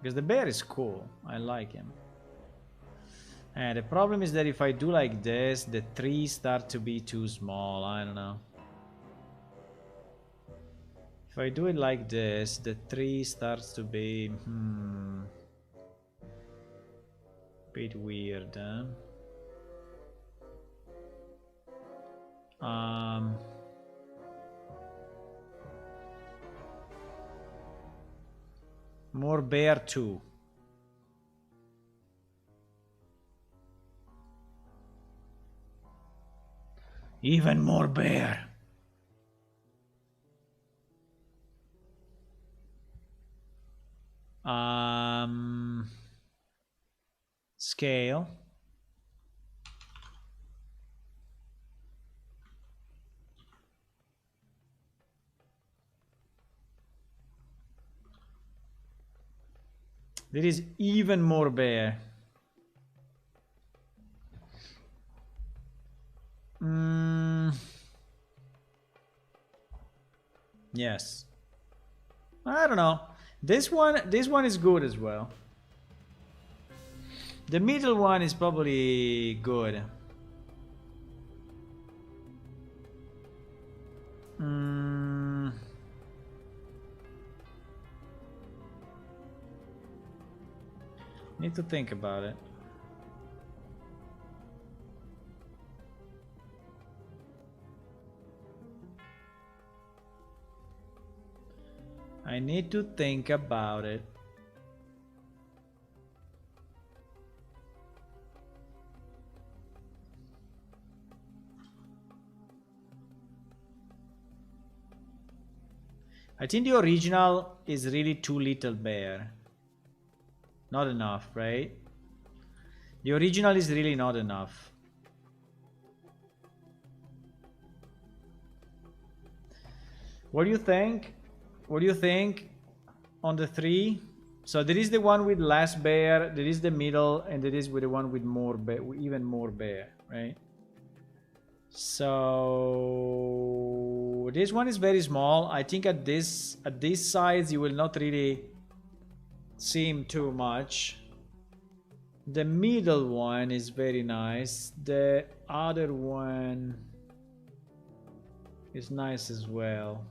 Because the bear is cool. I like him. And the problem is that if I do like this, the trees start to be too small. I don't know. If I do it like this, the tree starts to be bit weird, huh? More bear too. Even more bear. Scale. There is even more bear. Yes. I don't know. This one is good as well. The middle one is probably good. Need to think about it. I need to think about it. I think the original is really too little bear. Not enough, right? The original is really not enough. What do you think? What do you think on the three? So there is the one with less bear, there is the middle, and there is with the one with more bear, even more bear, right? So this one is very small. I think at this size you will not really see him too much. The middle one is very nice. The other one is nice as well.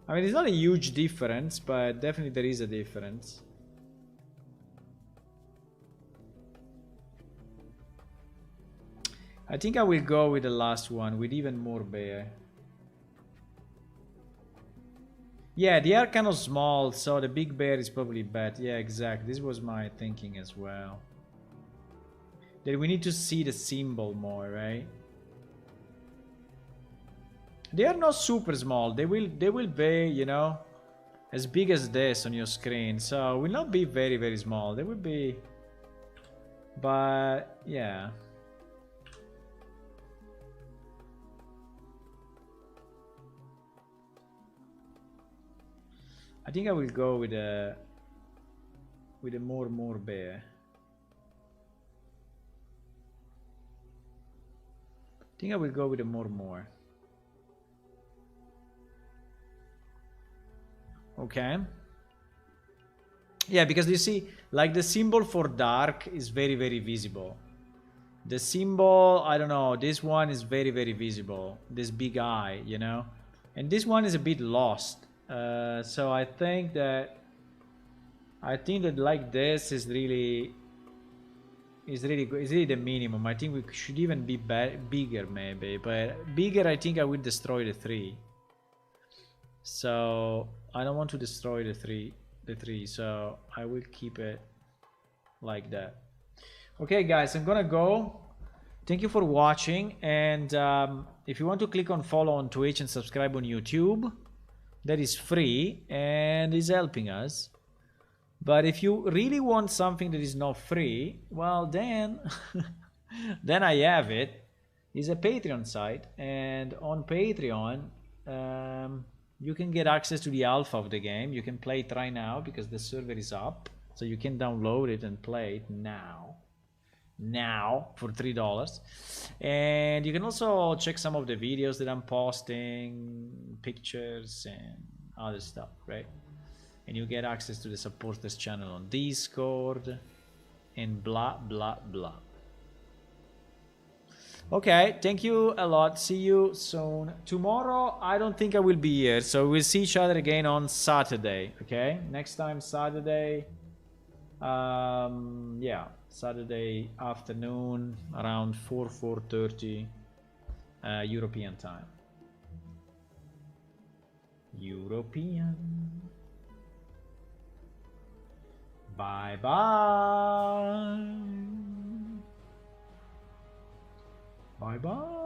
I mean, it's not a huge difference, but definitely there is a difference. I think I will go with the last one, with even more bear. Yeah, they are kind of small, so the big bear is probably bad. Yeah, exactly. This was my thinking as well. That we need to see the symbol more, right? They are not super small. They will be, you know, as big as this on your screen. So will not be very, very small. They will be, but yeah. I think I will go with a more bear. I think I will go with a more. Okay. Yeah, because you see, like the symbol for dark is very, very visible. The symbol, I don't know, this one is very, very visible. This big eye, you know? And this one is a bit lost. So I think that like this is really good. It's really the minimum. I think we should even be bigger maybe, but bigger I think I would destroy the 3. So I don't want to destroy the three, so I will keep it like that. Okay guys, I'm gonna go. Thank you for watching, and if you want to click on follow on Twitch and subscribe on YouTube, that is free and is helping us. But if you really want something that is not free, well then then I have it. It's a Patreon site, and on Patreon you can get access to the alpha of the game. You can play it right now because the server is up, so you can download it and play it now for $3. And you can also check some of the videos that I'm posting, pictures and other stuff, right? And you get access to the supporters channel on Discord and blah blah blah. Okay, thank you a lot. See you soon. Tomorrow I don't think I will be here, so we'll see each other again on Saturday. Okay, next time Saturday. Yeah, Saturday afternoon around 4:30 European time. European. Bye bye. Bye bye.